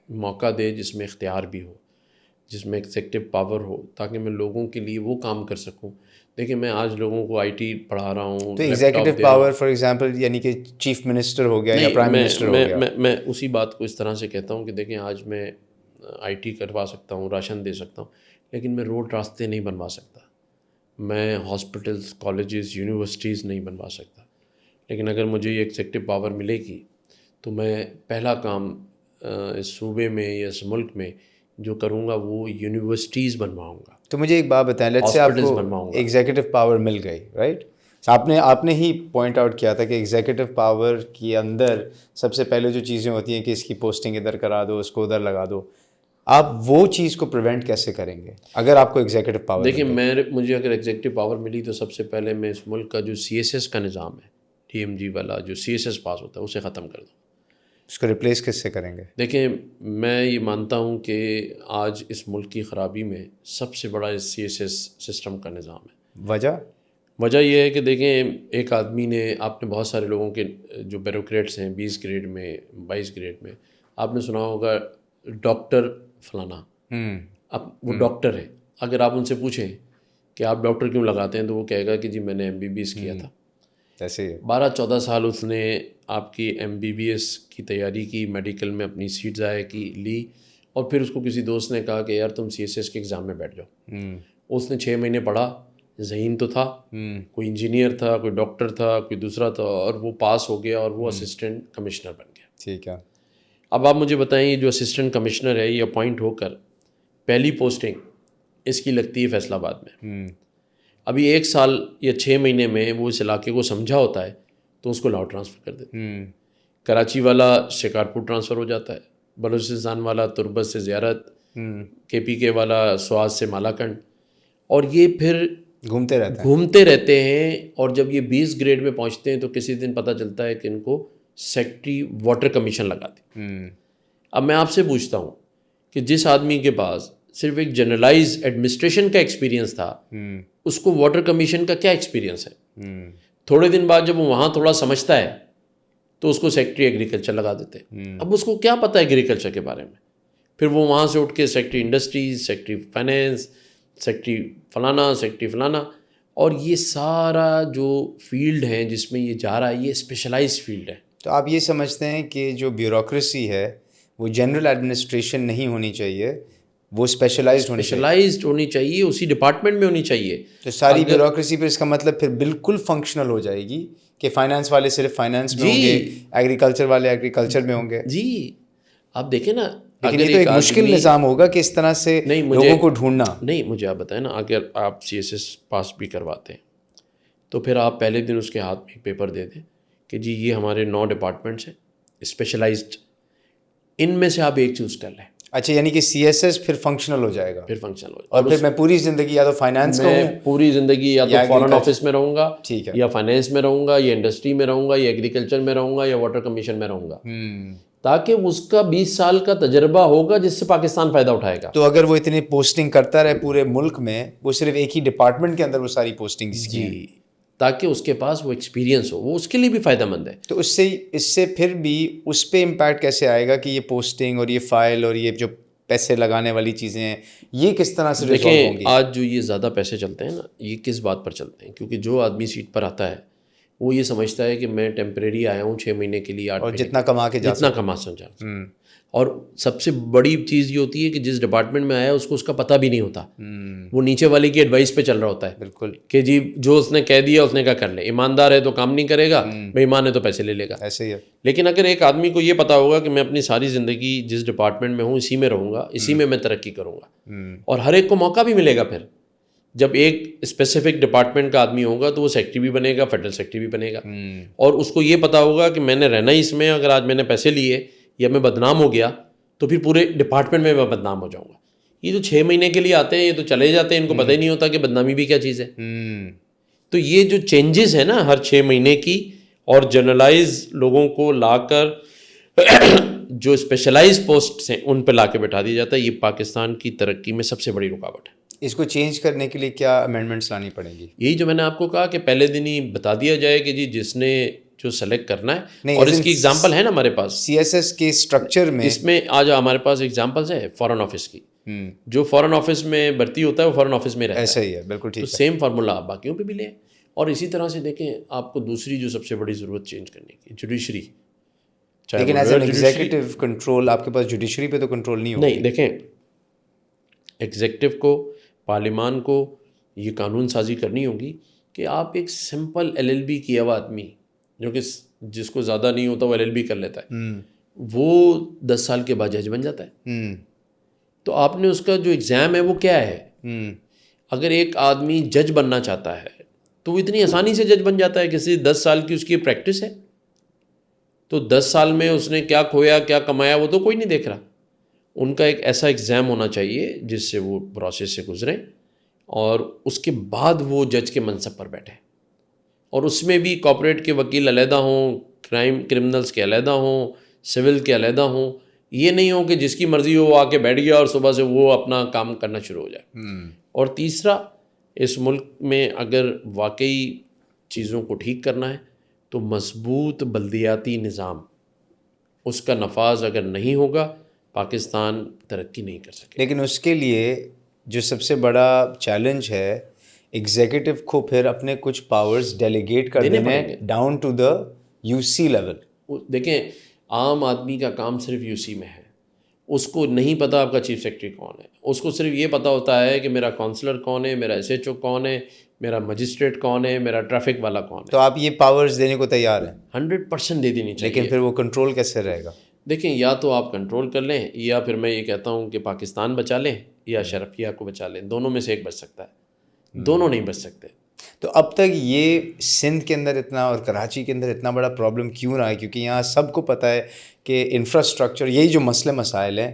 موقع دے جس میں اختیار بھی ہو, جس میں ایگزیکٹو پاور ہو, تاکہ میں لوگوں کے لیے وہ کام کر سکوں. دیکھیں, میں آج لوگوں کو IT پڑھا رہا ہوں, تو ایگزیکٹو پاور فار ایگزامپل یعنی کہ چیف منسٹر ہو گیا یا پرائم منسٹر ہو گیا. میں اسی بات کو اس طرح سے کہتا ہوں کہ دیکھیں, آج میں IT کروا سکتا ہوں, راشن دے سکتا ہوں, لیکن میں روڈ راستے نہیں بنوا سکتا, میں ہاسپٹلس, کالجز, یونیورسٹیز نہیں بنوا سکتا. لیکن اگر مجھے یہ ایگزیکٹو پاور ملے گی تو میں پہلا کام اس صوبے میں یا اس ملک میں جو کروں گا وہ یونیورسٹیز بنواؤں گا. تو مجھے ایک بات بتائیں, لیٹس سے آپ کو ایگزیکٹو پاور مل گئی, رائٹ, آپ نے ہی پوائنٹ آؤٹ کیا تھا کہ ایگزیکٹو پاور کے اندر سب سے پہلے جو چیزیں ہوتی ہیں کہ اس کی پوسٹنگ ادھر کرا دو, اس کو ادھر لگا دو, آپ وہ چیز کو پریونٹ کیسے کریں گے اگر آپ کو ایگزیکٹو پاور؟ دیکھیں, مجھے اگر ایگزیکٹو پاور ملی تو سب سے پہلے میں اس ملک کا جو CSS کا نظام ہے, DMG والا جو CSS پاس ہوتا ہے, اسے ختم کر دوں. اس کو ریپلیس کس سے کریں گے؟ دیکھیں, میں یہ مانتا ہوں کہ آج اس ملک کی خرابی میں سب سے بڑا اس CSS سسٹم کا نظام ہے. وجہ یہ ہے کہ دیکھیں, ایک آدمی نے, آپ نے بہت سارے لوگوں کے جو بیوروکریٹس ہیں 20 گریڈ میں, 22 گریڈ میں, آپ نے سنا ہوگا ڈاکٹر فلانا, اب وہ ڈاکٹر ہے. اگر آپ ان سے پوچھیں کہ آپ ڈاکٹر کیوں لگاتے ہیں تو وہ کہے گا کہ جی میں نے MBBS کیا تھا. ایسے 12-14 سال اس نے آپ کی MBBS کی تیاری کی, میڈیکل میں اپنی سیٹ ضائع کی, لی, اور پھر اس کو کسی دوست نے کہا کہ یار تم CSS کے ایگزام میں بیٹھ جاؤ. اس نے 6 مہینے پڑھا, ذہین تو تھا, کوئی انجینئر تھا, کوئی ڈاکٹر تھا, کوئی دوسرا تھا, اور وہ پاس ہو گیا اور وہ اسسٹنٹ کمشنر بن گیا. ٹھیک ہے. اب آپ مجھے بتائیں, یہ جو اسسٹنٹ کمشنر ہے یہ اپوائنٹ ہو کر پہلی پوسٹنگ اس کی لگتی ہے فیصل آباد میں. ابھی 1 سال یا 6 مہینے میں وہ اس علاقے کو سمجھا ہوتا ہے تو اس کو لاہور ٹرانسفر کر دیتے ہیں. کراچی والا شکارپور ٹرانسفر ہو جاتا ہے, بلوچستان والا تربت سے زیارت, KPK والا سواز سے مالاکنڈ. اور یہ پھر گھومتے رہتے ہیں اور جب یہ 20 گریڈ میں پہنچتے ہیں تو کسی دن پتہ چلتا ہے کہ ان کو سیکٹری واٹر کمیشن لگا دی. اب میں آپ سے پوچھتا ہوں کہ جس آدمی کے پاس صرف ایک جنرلائز ایڈمنسٹریشن کا ایکسپیرینس تھا اس کو واٹر کمیشن کا کیا ایکسپیرینس ہے؟ تھوڑے دن بعد جب وہ وہاں تھوڑا سمجھتا ہے تو اس کو سیکٹری ایگریکلچر لگا دیتے ہیں. اب اس کو کیا پتہ ہے ایگریکلچر کے بارے میں؟ پھر وہ وہاں سے اٹھ کے secretary industries, secretary finance, secretary فلانا، اور یہ سارا جو فیلڈ ہے جس میں یہ جا رہا ہے یہ اسپیشلائز فیلڈ ہے. تو آپ یہ سمجھتے ہیں کہ جو بیوروکریسی ہے وہ جنرل ایڈمنسٹریشن نہیں ہونی چاہیے، وہ اسپیشلائزڈ ہونی چاہیے، اسی ڈپارٹمنٹ میں ہونی چاہیے. تو ساری بیوروکریسی پھر اس کا مطلب پھر بالکل فنکشنل ہو جائے گی کہ فائنانس والے صرف فائنانس میں ہوں گے، ایگریکلچر والے ایگریکلچر میں ہوں گے. جی آپ دیکھیں نا، لیکن یہ تو ایک مشکل نظام ہوگا کہ اس طرح سے لوگوں کو ڈھونڈنا. نہیں مجھے آپ بتائیں نا، اگر آپ CSS پاس بھی کرواتے ہیں تو پھر آپ پہلے دن اس کے ہاتھ میں ایک پیپر دے دیں کہ جی یہ ہمارے 9 ڈپارٹمنٹس ہیں اسپیشلائزڈ، ان میں سے آپ ایک چوز کر لیں. اچھا، یعنی کہ CSS پھر فنکشنل ہو جائے گا. اور پھر میں پوری زندگی یا تو فائنانس میں پوری زندگی یا تو فارن آفس میں رہوں گا، ٹھیک ہے، یا فائنینس میں رہوں گا، یا انڈسٹری میں رہوں گا، یا ایگریکلچر میں رہوں گا، یا واٹر کمیشن میں رہوں گا، تاکہ اس کا 20 سال کا تجربہ ہوگا جس سے پاکستان فائدہ اٹھائے گا. تو اگر وہ اتنی پوسٹنگ کرتا رہے پورے ملک میں، وہ صرف ایک ہی ڈپارٹمنٹ کے اندر وہ ساری پوسٹنگ جی، تاکہ اس کے پاس وہ ایکسپیرینس ہو، وہ اس کے لیے بھی فائدہ مند ہے. تو اس سے پھر بھی اس پہ امپیکٹ کیسے آئے گا کہ یہ پوسٹنگ اور یہ فائل اور یہ جو پیسے لگانے والی چیزیں ہیں یہ کس طرح سے ریزالو ہوں گی؟ آج جو یہ زیادہ پیسے چلتے ہیں نا، یہ کس بات پر چلتے ہیں؟ کیونکہ جو آدمی سیٹ پر آتا ہے وہ یہ سمجھتا ہے کہ میں ٹیمپریری آیا ہوں 6 مہینے کے لیے، 8 اور جتنا کما سمجھا. اور سب سے بڑی چیز یہ ہوتی ہے کہ جس ڈپارٹمنٹ میں آیا اس کو اس کا پتہ بھی نہیں ہوتا، وہ نیچے والے کی ایڈوائس پہ چل رہا ہوتا ہے. بالکل، کہ جی جو اس نے کہہ دیا اس نے کہا کر لے، ایماندار ہے تو کام نہیں کرے گا، بے ایمان ہے تو پیسے لے لے گا. ایسے ہی ہے. لیکن اگر ایک آدمی کو یہ پتا ہوگا کہ میں اپنی ساری زندگی جس ڈپارٹمنٹ میں ہوں اسی میں رہوں گا، اسی میں ترقی کروں گا، اور ہر ایک کو موقع بھی ملے گا. پھر جب ایک اسپیسیفک ڈپارٹمنٹ کا آدمی ہوگا تو وہ سیکٹری بھی بنے گا، فیڈرل سیکٹری بھی بنے گا، اور اس کو یہ پتا ہوگا کہ میں نے رہنا ہی اس میں، اگر آج میں نے پیسے لیے یا میں بدنام ہو گیا تو پھر پورے ڈپارٹمنٹ میں بدنام ہو جاؤں گا. یہ تو 6 مہینے کے لیے آتے ہیں، یہ تو چلے جاتے ہیں، ان کو پتہ ہی نہیں ہوتا کہ بدنامی بھی کیا چیز ہے. تو یہ جو چینجز ہیں نا ہر 6 مہینے کی، اور جنرلائز لوگوں کو لا کر جو اسپیشلائز پوسٹس ہیں ان پہ لا کے بٹھا دیا جاتا ہے، یہ پاکستان کی ترقی میں سب سے بڑی رکاوٹ ہے. اس کو چینج کرنے کے لیے کیا امینڈمنٹس لانی پڑیں گی؟ یہی جو میں نے آپ کو کہا کہ پہلے دن ہی بتا دیا جائے کہ جی جس نے جو سلیکٹ کرنا ہے، اور اس کی ایگزامپل ہے نا ہمارے پاس CSS کے اسٹرکچر میں. اس میں آج ہمارے پاس ایگزامپلس ہے فارن آفس کی. جو فارن آفس میں بھرتی ہوتا ہے وہ فارن آفس میں رہتا ہے. ایسا ہی ہے، بالکل ٹھیک. تو سیم فارمولا آپ باقیوں پہ بھی لیں. اور اسی طرح سے دیکھیں آپ کو دوسری جو سب سے بڑی ضرورت چینج کرنے کی، جوڈیشری. لیکن ایز این ایگزیکٹو کنٹرول آپ کے پاس جوڈیشری پہ تو کنٹرول نہیں ہوگا. نہیں، دیکھیں ایگزیکٹو کو، پارلیمان کو یہ قانون سازی کرنی ہوگی کہ آپ ایک سمپل LLB کیا ہوا آدمی جو کہ جس کو زیادہ نہیں ہوتا وہ LLB کر لیتا ہے، وہ 10 سال کے بعد جج بن جاتا ہے. تو آپ نے اس کا جو ایگزام ہے وہ کیا ہے؟ اگر ایک آدمی جج بننا چاہتا ہے تو وہ اتنی آسانی سے جج بن جاتا ہے، کسی 10 سال کی اس کی پریکٹس ہے. تو 10 سال میں اس نے کیا کھویا کیا کمایا وہ تو کوئی نہیں دیکھ رہا. ان کا ایک ایسا ایگزام ہونا چاہیے جس سے وہ پروسیس سے گزریں اور اس کے بعد وہ جج کے منصب پر بیٹھیں. اور اس میں بھی کارپوریٹ کے وکیل علیحدہ ہوں، کرمنلز کے علیحدہ ہوں، سول کے علیحدہ ہوں. یہ نہیں ہو کہ جس کی مرضی ہو وہ آ کے بیٹھ گیا اور صبح سے وہ اپنا کام کرنا شروع ہو جائے. اور تیسرا، اس ملک میں اگر واقعی چیزوں کو ٹھیک کرنا ہے تو مضبوط بلدیاتی نظام، اس کا نفاذ اگر نہیں ہوگا پاکستان ترقی نہیں کر سکے. لیکن اس کے لیے جو سب سے بڑا چیلنج ہے، ایگزیکٹو کو پھر اپنے کچھ پاورز ڈیلیگیٹ کر دینے down to the UC level. دیکھیں عام آدمی کا کام صرف UC میں ہے، اس کو نہیں پتہ آپ کا چیف سیکرٹری کون ہے، اس کو صرف یہ پتہ ہوتا ہے کہ میرا کونسلر کون ہے، میرا SHO کون ہے، میرا مجسٹریٹ کون ہے، میرا ٹریفک والا کون ہے. تو آپ یہ پاورز دینے کو تیار ہیں؟ 100% دے دینی چاہیے. لیکن پھر وہ کنٹرول کیسے رہے گا؟ دیکھیں یا تو آپ کنٹرول کر لیں، یا پھر میں یہ کہتا ہوں کہ پاکستان بچا لیں یا شرفیہ کو بچا لیں. دونوں میں سے ایک بچ سکتا ہے، دونوں نہیں بچ سکتے. تو اب تک یہ سندھ کے اندر اتنا اور کراچی کے اندر اتنا بڑا پرابلم کیوں رہا ہے؟ کیونکہ یہاں سب کو پتہ ہے کہ انفراسٹرکچر، یہی جو مسائل ہیں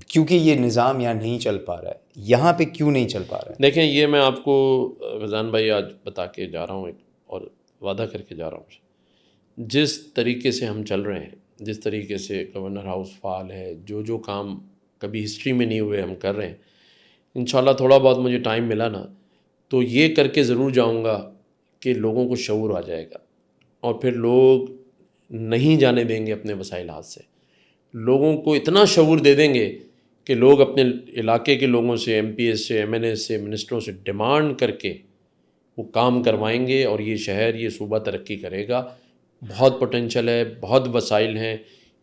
کیونکہ یہ نظام یہاں نہیں چل پا رہا ہے, یہاں پہ کیوں نہیں چل پا رہا ہے؟ دیکھیں یہ میں آپ کو فیضان بھائی آج بتا کے جا رہا ہوں اور وعدہ کر کے جا رہا ہوں, جس طریقے سے ہم چل رہے ہیں, جس طریقے سے گورنر ہاؤس فعال ہے, جو کام کبھی ہسٹری میں نہیں ہوئے ہم کر رہے ہیں, انشاءاللہ تھوڑا بہت مجھے ٹائم ملا نا تو یہ کر کے ضرور جاؤں گا کہ لوگوں کو شعور آ جائے گا, اور پھر لوگ نہیں جانے دیں گے اپنے وسائل ہاتھ سے. لوگوں کو اتنا شعور دے دیں گے کہ لوگ اپنے علاقے کے لوگوں سے, ایم پی ایس سے, ایم این اے سے, منسٹروں سے ڈیمانڈ کر کے وہ کام کروائیں گے, اور یہ شہر, یہ صوبہ ترقی کرے گا. بہت پوٹینشل ہے, بہت وسائل ہیں,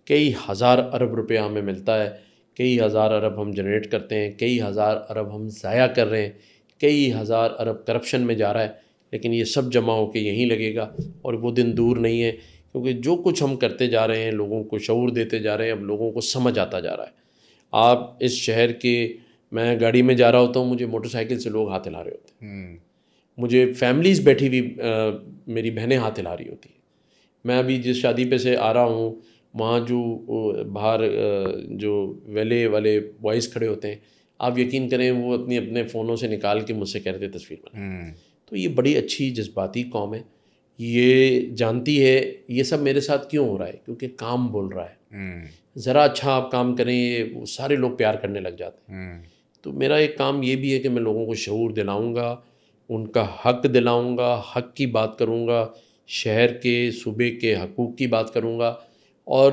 کئی ہزار ارب روپیہ ہمیں ملتا ہے, کئی ہزار ارب ہم جنریٹ کرتے ہیں, کئی ہزار ارب ہم ضائع کر رہے ہیں, کئی ہزار ارب کرپشن میں جا رہا ہے, لیکن یہ سب جمع ہو کے یہیں لگے گا, اور وہ دن دور نہیں ہے, کیونکہ جو کچھ ہم کرتے جا رہے ہیں, لوگوں کو شعور دیتے جا رہے ہیں, اب لوگوں کو سمجھ آتا جا رہا ہے. آپ اس شہر کے, میں گاڑی میں جا رہا ہوتا ہوں, مجھے موٹر سائیکل سے لوگ ہاتھ ہلا رہے ہوتے ہیں, مجھے فیملیز بیٹھی ہوئی میری بہنیں ہاتھ ہلا رہی ہوتی ہیں. میں ابھی جس شادی پہ سے آ رہا ہوں, وہاں جو باہر جو ویلے والے بوائز کھڑے ہوتے ہیں, آپ یقین کریں وہ اپنے فونوں سے نکال کے مجھ سے کہہ رہے تھے تصویر بنائیں. تو یہ بڑی اچھی جذباتی قوم ہے, یہ جانتی ہے یہ سب میرے ساتھ کیوں ہو رہا ہے, کیونکہ کام بول رہا ہے. ذرا اچھا آپ کام کریں, وہ سارے لوگ پیار کرنے لگ جاتے ہیں. تو میرا ایک کام یہ بھی ہے کہ میں لوگوں کو شعور دلاؤں گا, ان کا حق دلاؤں گا, حق کی بات کروں گا, شہر کے, صوبے کے حقوق کی بات کروں گا, اور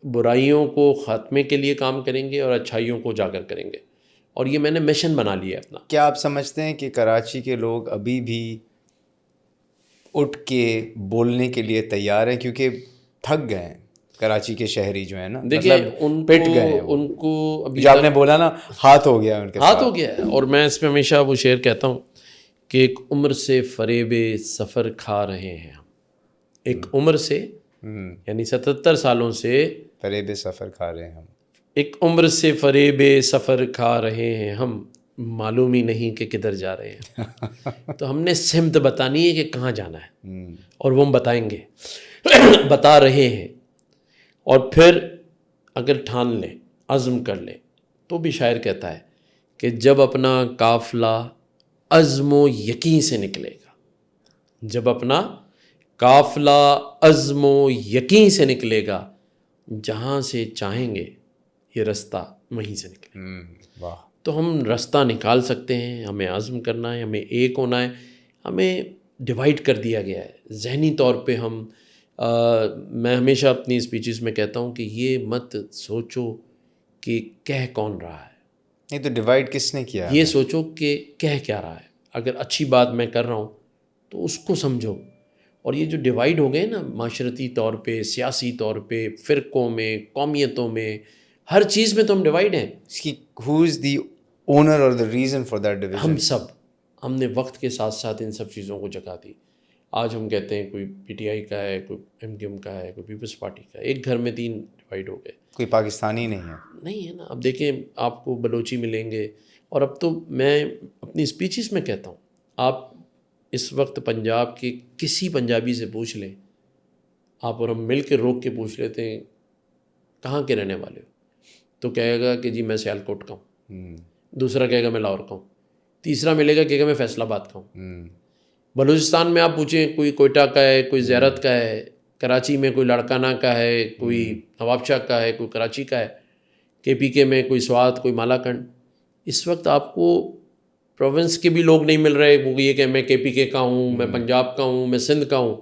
برائیوں کو خاتمے کے لیے کام کریں گے اور اچھائیوں کو اجاگر کریں گے. اور یہ میں نے مشن بنا لیا ہے اپنا. کیا آپ سمجھتے ہیں کہ کراچی کے لوگ ابھی بھی اٹھ کے بولنے کے لیے تیار ہیں, کیونکہ تھک گئے ہیں کراچی کے شہری جو ہیں نا, مطلب پٹ گئے ہیں ان کو ابھی جو آپ نے بولا نا, ہاتھ ہو گیا ان کے ہاتھ ہو گیا ہے. اور میں اس پہ ہمیشہ وہ شعر کہتا ہوں کہ ایک عمر سے فریب سفر کھا رہے ہیں ہم, ایک عمر سے یعنی 77 سالوں سے فریب سفر کھا رہے ہیں ہم, ایک عمر سے فریب سفر کھا رہے ہیں ہم, معلوم ہی نہیں کہ کدھر جا رہے ہیں. تو ہم نے سمت بتانی ہے کہ کہاں جانا ہے, اور وہ ہم بتائیں گے, بتا رہے ہیں. اور پھر اگر ٹھان لیں, عزم کر لیں, تو بھی شاعر کہتا ہے کہ جب اپنا قافلہ عزم و یقین سے نکلے گا, جب اپنا قافلہ عزم و یقین سے نکلے گا, جہاں سے چاہیں گے یہ رستہ وہیں سے نکلے گا. تو ہم رستہ نکال سکتے ہیں, ہمیں عزم کرنا ہے, ہمیں ایک ہونا ہے. ہمیں ڈیوائیڈ کر دیا گیا ہے ذہنی طور پہ. ہم میں ہمیشہ اپنی اسپیچز میں کہتا ہوں کہ یہ مت سوچو کہ کہہ کون رہا ہے, نہیں تو ڈیوائڈ کس نے کیا, یہ سوچو کہ کہہ کیا رہا ہے. اگر اچھی بات میں کر رہا ہوں تو اس کو سمجھو. اور یہ جو ڈیوائیڈ ہو گئے نا معاشرتی طور پہ, سیاسی طور پہ, فرقوں میں, قومیتوں میں, ہر چیز میں تو ہم ڈیوائیڈ ہیں. اس کی who is the owner or the reason for that division؟ ہم سب, ہم نے وقت کے ساتھ ساتھ ان سب چیزوں کو جگہ دی. آج ہم کہتے ہیں کوئی پی ٹی آئی کا ہے, کوئی ایم ڈی ایم کا ہے, کوئی پیپلز پارٹی کا ہے. ایک گھر میں 3 ڈیوائیڈ ہو گئے. کوئی پاکستانی نہیں ہے, نہیں ہے نا. اب دیکھیں آپ کو بلوچی ملیں گے, اور اب تو میں اپنی اسپیچز میں کہتا ہوں, آپ اس وقت پنجاب کے کسی پنجابی سے پوچھ لیں, آپ اور ہم مل کے روک کے پوچھ لیتے ہیں کہاں کے رہنے والے ہو, تو کہے گا کہ جی میں سیالکوٹ کا ہوں. دوسرا کہے گا میں لاہور کا ہوں. تیسرا ملے گا کہے گا میں فیصل آباد کا ہوں. بلوچستان میں آپ پوچھیں کوئی کوئٹہ کا ہے, کوئی زیارت کا ہے, کراچی میں کوئی لاڑکانہ کا ہے, کوئی نواب شاہ کا ہے, کوئی کراچی کا ہے, کے پی کے میں کوئی سوات, کوئی مالاکنڈ. اس وقت آپ کو پروونس کے بھی لوگ نہیں مل رہے, وہ یہ کہ میں کے پی کے کا ہوں, میں پنجاب کا ہوں, میں سندھ کا ہوں.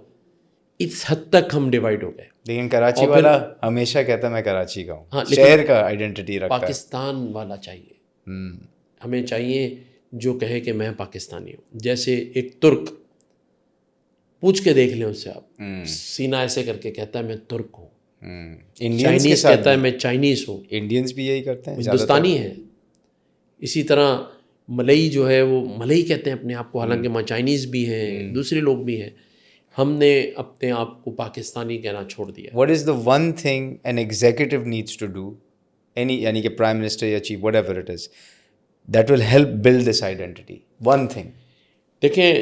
اس حد تک ہم ڈیوائیڈ ہو گئے. لیکن کراچی والا ہمیشہ کہتا ہے میں کراچی کا ہوں, شہر کا آئیڈینٹی رکھتا ہے. پاکستان والا چاہیے, ہمیں چاہیے جو کہے کہ میں پاکستانی ہوں. جیسے ایک ترک, پوچھ کے دیکھ لیں اس سے آپ, سینہ ایسے کر کے کہتا ہے میں ترک ہوں. چائنیز کہتا ہے میں چائنیز ہوں. انڈینز بھی یہی کرتے ہیں, ہندوستانی ہیں. اسی طرح ملئی جو ہے وہ ملئی کہتے ہیں اپنے آپ کو, حالانکہ وہاں چائنیز بھی ہیں, دوسرے لوگ بھی ہیں. ہم نے اپنے آپ کو پاکستانی کہنا چھوڑ دیا. What is the one thing an executive needs to do, یعنی کہ پرائم منسٹر یا chief what ever it is, that will help build this identity? One thing. دیکھیں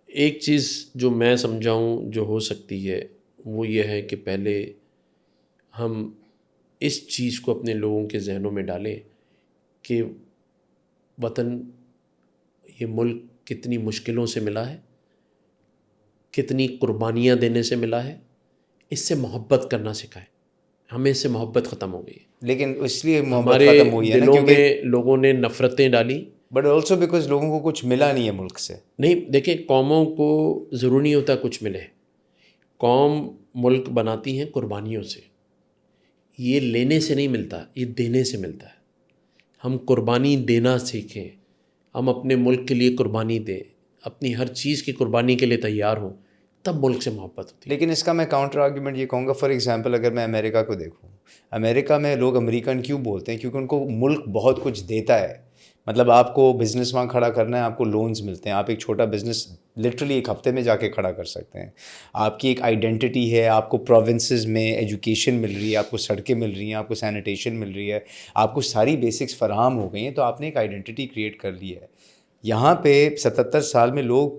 ایک چیز جو میں سمجھاؤں جو ہو سکتی ہے وہ یہ ہے کہ پہلے ہم اس چیز کو اپنے لوگوں کے ذہنوں میں ڈالیں کہ وطن، یہ ملک کتنی مشکلوں سے ملا ہے، کتنی قربانیاں دینے سے ملا ہے. اس سے محبت کرنا سکھائیں. ہمیں اس سے محبت ختم ہو گئی ہے. لیکن اس لیے محبت ہمارے ختم ہوئی ہے نا دلوں کیونکہ میں لوگوں نے نفرتیں ڈالی. بٹ آلسو بیکاز لوگوں کو کچھ ملا نہیں ہے ملک سے. نہیں دیکھیں، قوموں کو ضرور نہیں ہوتا کچھ ملے. قوم ملک بناتی ہیں قربانیوں سے. یہ لینے سے نہیں ملتا، یہ دینے سے ملتا ہے. ہم قربانی دینا سیکھیں، ہم اپنے ملک کے لیے قربانی دیں، اپنی ہر چیز کی قربانی کے لیے تیار ہوں، تب ملک سے محبت ہوتی ہے. لیکن اس کا میں کاؤنٹر آرگیومنٹ یہ کہوں گا، فار ایگزامپل اگر میں امریکہ کو دیکھوں، امریکہ میں لوگ امریکن کیوں بولتے ہیں؟ کیونکہ ان کو ملک بہت کچھ دیتا ہے. مطلب آپ کو بزنس وہاں کھڑا کرنا ہے، آپ کو لونز ملتے ہیں، آپ ایک چھوٹا بزنس لٹرلی ایک ہفتے میں جا کے کھڑا کر سکتے ہیں. آپ کی ایک آئیڈینٹی ہے، آپ کو پروونسز میں ایجوکیشن مل رہی ہے، آپ کو سڑکیں مل رہی ہیں، آپ کو سینیٹیشن مل رہی ہے، آپ کو ساری بیسکس فراہم ہو گئی ہیں، تو آپ نے ایک آئیڈینٹی کریٹ کر لی ہے. یہاں پہ 77 سال میں لوگ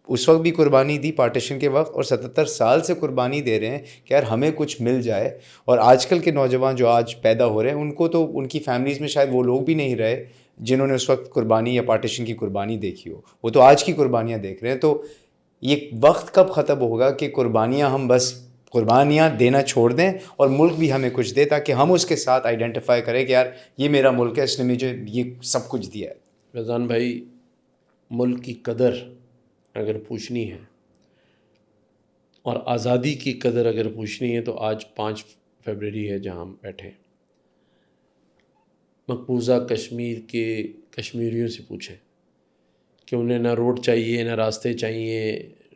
اس وقت بھی قربانی دی پارٹیشن کے وقت، اور 77 سال سے قربانی دے رہے ہیں کہ یار ہمیں کچھ مل جائے. اور آج کل کے نوجوان جو آج پیدا ہو رہے ہیں، ان کو تو ان کی فیملیز میں شاید وہ لوگ بھی نہیں رہے جنہوں نے اس وقت قربانی یا پارٹیشن کی قربانی دیکھی ہو. وہ تو آج کی قربانیاں دیکھ رہے ہیں. تو یہ وقت کب ختم ہوگا کہ قربانیاں ہم بس قربانیاں دینا چھوڑ دیں اور ملک بھی ہمیں کچھ دے، تاکہ ہم اس کے ساتھ آئیڈینٹیفائی کریں کہ یار یہ میرا ملک ہے، اس نے مجھے یہ سب کچھ دیا ہے. رضوان بھائی، ملک کی قدر اگر پوچھنی ہے اور آزادی کی قدر اگر پوچھنی ہے تو آج 5 فروری ہے جہاں ہم بیٹھے ہیں. مقبوضہ کشمیر کے کشمیریوں سے پوچھیں کہ انہیں نہ روڈ چاہیے، نہ راستے چاہیے،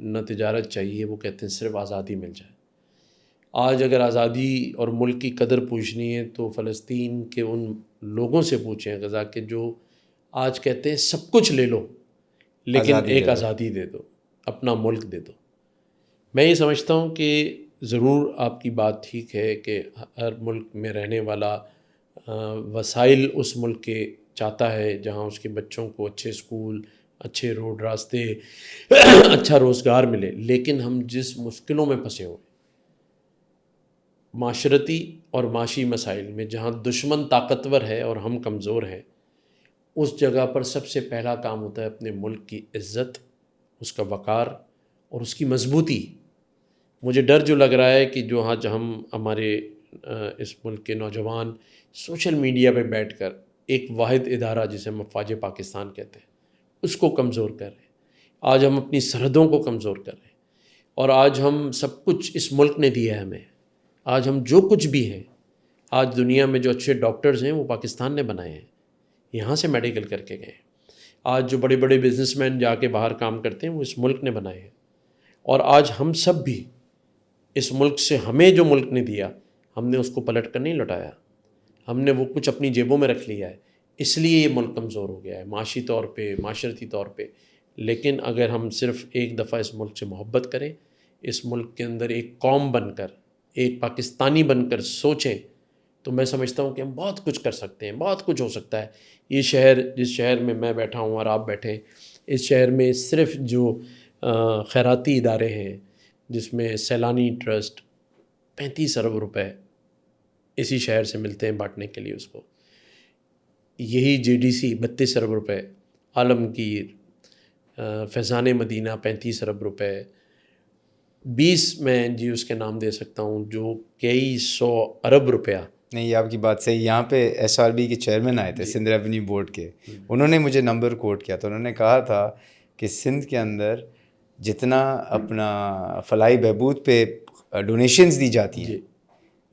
نہ تجارت چاہیے. وہ کہتے ہیں صرف آزادی مل جائے. آج اگر آزادی اور ملک کی قدر پوچھنی ہے تو فلسطین کے ان لوگوں سے پوچھیں غزہ کے، جو آج کہتے ہیں سب کچھ لے لو لیکن آزادی ایک دے دو. آزادی دے دو، اپنا ملک دے دو. میں یہ سمجھتا ہوں کہ ضرور آپ کی بات ٹھیک ہے کہ ہر ملک میں رہنے والا وسائل اس ملک کے چاہتا ہے جہاں اس کے بچوں کو اچھے اسکول، اچھے روڈ راستے، اچھا روزگار ملے. لیکن ہم جس مشکلوں میں پھنسے ہوئے معاشرتی اور معاشی مسائل میں، جہاں دشمن طاقتور ہے اور ہم کمزور ہیں، اس جگہ پر سب سے پہلا کام ہوتا ہے اپنے ملک کی عزت، اس کا وقار اور اس کی مضبوطی. مجھے ڈر جو لگ رہا ہے کہ جو آج ہم ہمارے اس ملک کے نوجوان سوشل میڈیا پہ بیٹھ کر ایک واحد ادارہ جسے ہم افواج پاکستان کہتے ہیں اس کو کمزور کر رہے ہیں. آج ہم اپنی سرحدوں کو کمزور کر رہے ہیں، اور آج ہم سب کچھ اس ملک نے دیا ہے ہمیں. آج ہم جو کچھ بھی ہیں، آج دنیا میں جو اچھے ڈاکٹرز ہیں وہ پاکستان نے بنائے ہیں، یہاں سے میڈیکل کر کے گئے ہیں. آج جو بڑے بڑے بزنس مین جا کے باہر کام کرتے ہیں وہ اس ملک نے بنائے ہیں. اور آج ہم سب بھی اس ملک سے، ہمیں جو ملک نے دیا ہم نے اس کو پلٹ کر نہیں لوٹایا، ہم نے وہ کچھ اپنی جیبوں میں رکھ لیا ہے. اس لیے یہ ملک کمزور ہو گیا ہے معاشی طور پہ، معاشرتی طور پہ. لیکن اگر ہم صرف ایک دفعہ اس ملک سے محبت کریں، اس ملک کے اندر ایک قوم بن کر، ایک پاکستانی بن کر سوچیں، تو میں سمجھتا ہوں کہ ہم بہت کچھ کر سکتے ہیں، بہت کچھ ہو سکتا ہے. یہ شہر، جس شہر میں بیٹھا ہوں اور آپ بیٹھے، اس شہر میں صرف جو خیراتی ادارے ہیں، جس میں سیلانی ٹرسٹ 35 ارب روپے اسی شہر سے ملتے ہیں بانٹنے کے لیے اس کو. یہی JDC 32 ارب روپے، عالمگیر، فیضان مدینہ 35 ارب روپے، 20 میں جی اس کے نام دے سکتا ہوں جو کئی 100 ارب روپیہ. نہیں، یہ آپ کی بات صحیح. یہاں پہ SRB کے چیئرمین آئے تھے، سندھ ریونیو بورڈ کے. انہوں نے مجھے نمبر کوٹ کیا، تو انہوں نے کہا تھا کہ سندھ کے اندر جتنا اپنا فلاحی بہبود پہ ڈونیشنز دی جاتی ہیں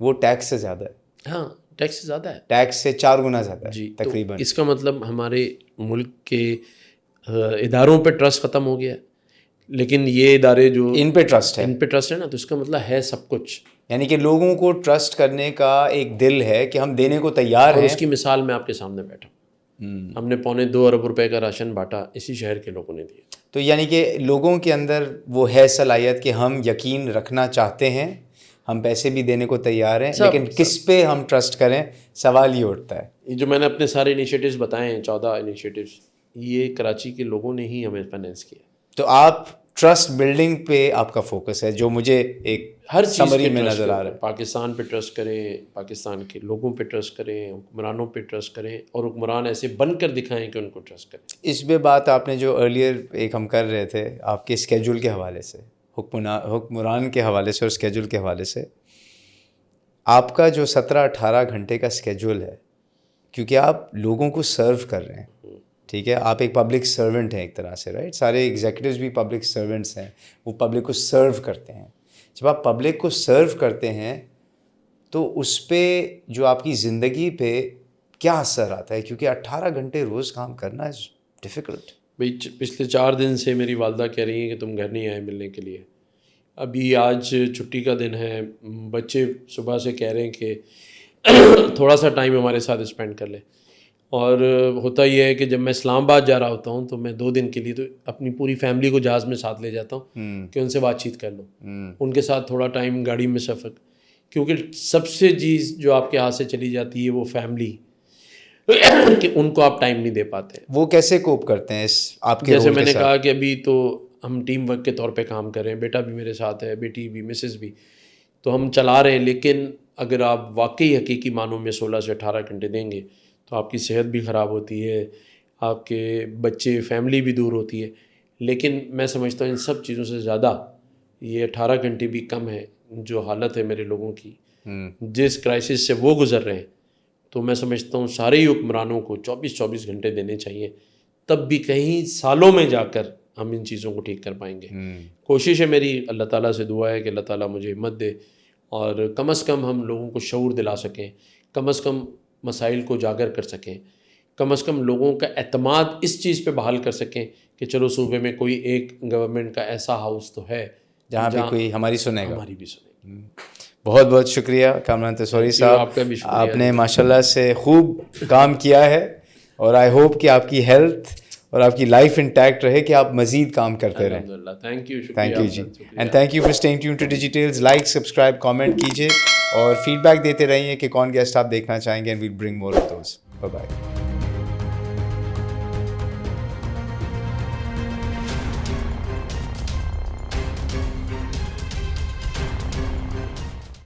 وہ ٹیکس سے زیادہ ہے. ہاں، ٹیکس زیادہ ہے، ٹیکس سے 4 گنا زیادہ ہے جی. تقریباً. تو اس کا مطلب ہمارے ملک کے اداروں پہ ٹرسٹ ختم ہو گیا ہے. لیکن یہ ادارے جو ان پہ ٹرسٹ ہے، ان پہ ٹرسٹ ہے نا، تو اس کا مطلب ہے سب کچھ. یعنی کہ لوگوں کو ٹرسٹ کرنے کا ایک دل ہے کہ ہم دینے کو تیار اور ہیں. اس کی مثال میں آپ کے سامنے بیٹھا ہوں. ہم نے 2.25 ارب روپے کا راشن بانٹا، اسی شہر کے لوگوں نے دیا. تو یعنی کہ لوگوں کے اندر وہ ہے صلاحیت کہ ہم یقین رکھنا چاہتے ہیں، ہم پیسے بھی دینے کو تیار ہیں، لیکن کس پہ ہم ٹرسٹ کریں، سوال یہ اٹھتا ہے. یہ جو میں نے اپنے سارے انیشیٹوز بتائے ہیں، 14 انیشیٹوز، یہ کراچی کے لوگوں نے ہی ہمیں فائنینس کیا. تو آپ ٹرسٹ بلڈنگ پہ آپ کا فوکس ہے جو مجھے ایک ہر چیز سمری پہ میں trust نظر آ کریں. رہا ہے. پاکستان پہ ٹرسٹ کریں, پاکستان کے لوگوں پہ ٹرسٹ کریں, حکمرانوں پہ ٹرسٹ کریں, اور حکمران ایسے بن کر دکھائیں کہ ان کو ٹرسٹ کریں. اس پہ بات آپ نے جو ارلیئر ایک ہم کر رہے تھے آپ کے اسکیجول کے حوالے سے, حکمران کے حوالے سے اور اسکیجول کے حوالے سے, آپ کا جو 17-18 گھنٹے کا اسکیجول ہے, کیونکہ آپ لوگوں کو سرو کر رہے ہیں, ٹھیک ہے, آپ ایک پبلک سرونٹ ہیں ایک طرح سے, رائٹ, سارے ایگزیکٹوز بھی پبلک سرونٹس ہیں, وہ پبلک کو سرو کرتے ہیں. جب آپ پبلک کو سرو کرتے ہیں تو اس پہ جو آپ کی زندگی پہ کیا اثر آتا ہے, کیونکہ 18 گھنٹے روز کام کرنا از ڈیفیکلٹ. بھائی پچھلے 4 دن سے میری والدہ کہہ رہی ہیں کہ تم گھر نہیں آئے ملنے کے لیے. ابھی آج چھٹی کا دن ہے, بچے صبح سے کہہ رہے ہیں کہ تھوڑا سا ٹائم ہمارے ساتھ اسپینڈ کر لیں. اور ہوتا یہ ہے کہ جب میں اسلام آباد جا رہا ہوتا ہوں تو میں 2 دن کے لیے تو اپنی پوری فیملی کو جہاز میں ساتھ لے جاتا ہوں کہ ان سے بات چیت کر لوں, ان کے ساتھ تھوڑا ٹائم گاڑی میں سفر, کیونکہ سب سے چیز جو آپ کے ہاتھ سے چلی جاتی ہے وہ فیملی, کہ ان کو آپ ٹائم نہیں دے پاتے. وہ کیسے کوپ کرتے ہیں اس آپ کے جیسے رول میں کے نے ساتھ؟ کہا کہ ابھی تو ہم ٹیم ورک کے طور پہ کام کر رہے ہیں, بیٹا بھی میرے ساتھ ہے, بیٹی بھی, مسز بھی, تو ہم چلا رہے ہیں. لیکن اگر آپ واقعی حقیقی معنوں میں 16 سے 18 گھنٹے دیں گے تو آپ کی صحت بھی خراب ہوتی ہے, آپ کے بچے, فیملی بھی دور ہوتی ہے. لیکن میں سمجھتا ہوں ان سب چیزوں سے زیادہ یہ 18 گھنٹے بھی کم ہے. جو حالت ہے میرے لوگوں کی, جس کرائسس سے وہ گزر رہے ہیں, تو میں سمجھتا ہوں سارے ہی حکمرانوں کو 24 گھنٹے دینے چاہیے, تب بھی کہیں سالوں میں جا کر ہم ان چیزوں کو ٹھیک کر پائیں گے. کوشش ہے میری, اللہ تعالیٰ سے دعا ہے کہ اللہ تعالیٰ مجھے ہمت دے اور کم از کم ہم لوگوں کو شعور دلا سکیں, کم از کم مسائل کو اجاگر کر سکیں, کم از کم لوگوں کا اعتماد اس چیز پہ بحال کر سکیں کہ چلو صوبے میں کوئی ایک گورنمنٹ کا ایسا ہاؤس تو ہے جہاں پہ کوئی ہماری سنے گا. ہماری بھی سنے گی. بہت بہت شکریہ کامران تسوری صاحب, آپ کا بھی شکریہ. آپ نے ماشاءاللہ سے خوب کام کیا ہے, اور آئی ہوپ کہ آپ کی ہیلتھ اور آپ کی لائف انٹیکٹ رہے کہ آپ مزید کام کرتے رہیں. الحمدللہ, تھینک یو, تھینک یو جی, and thank you for staying tuned to Digitals. Like, subscribe, comment کیجیے اور فیڈ بیک دیتے رہیے کہ کون گیسٹ آپ دیکھنا چاہیں گے, and we'll bring more of those. Bye bye.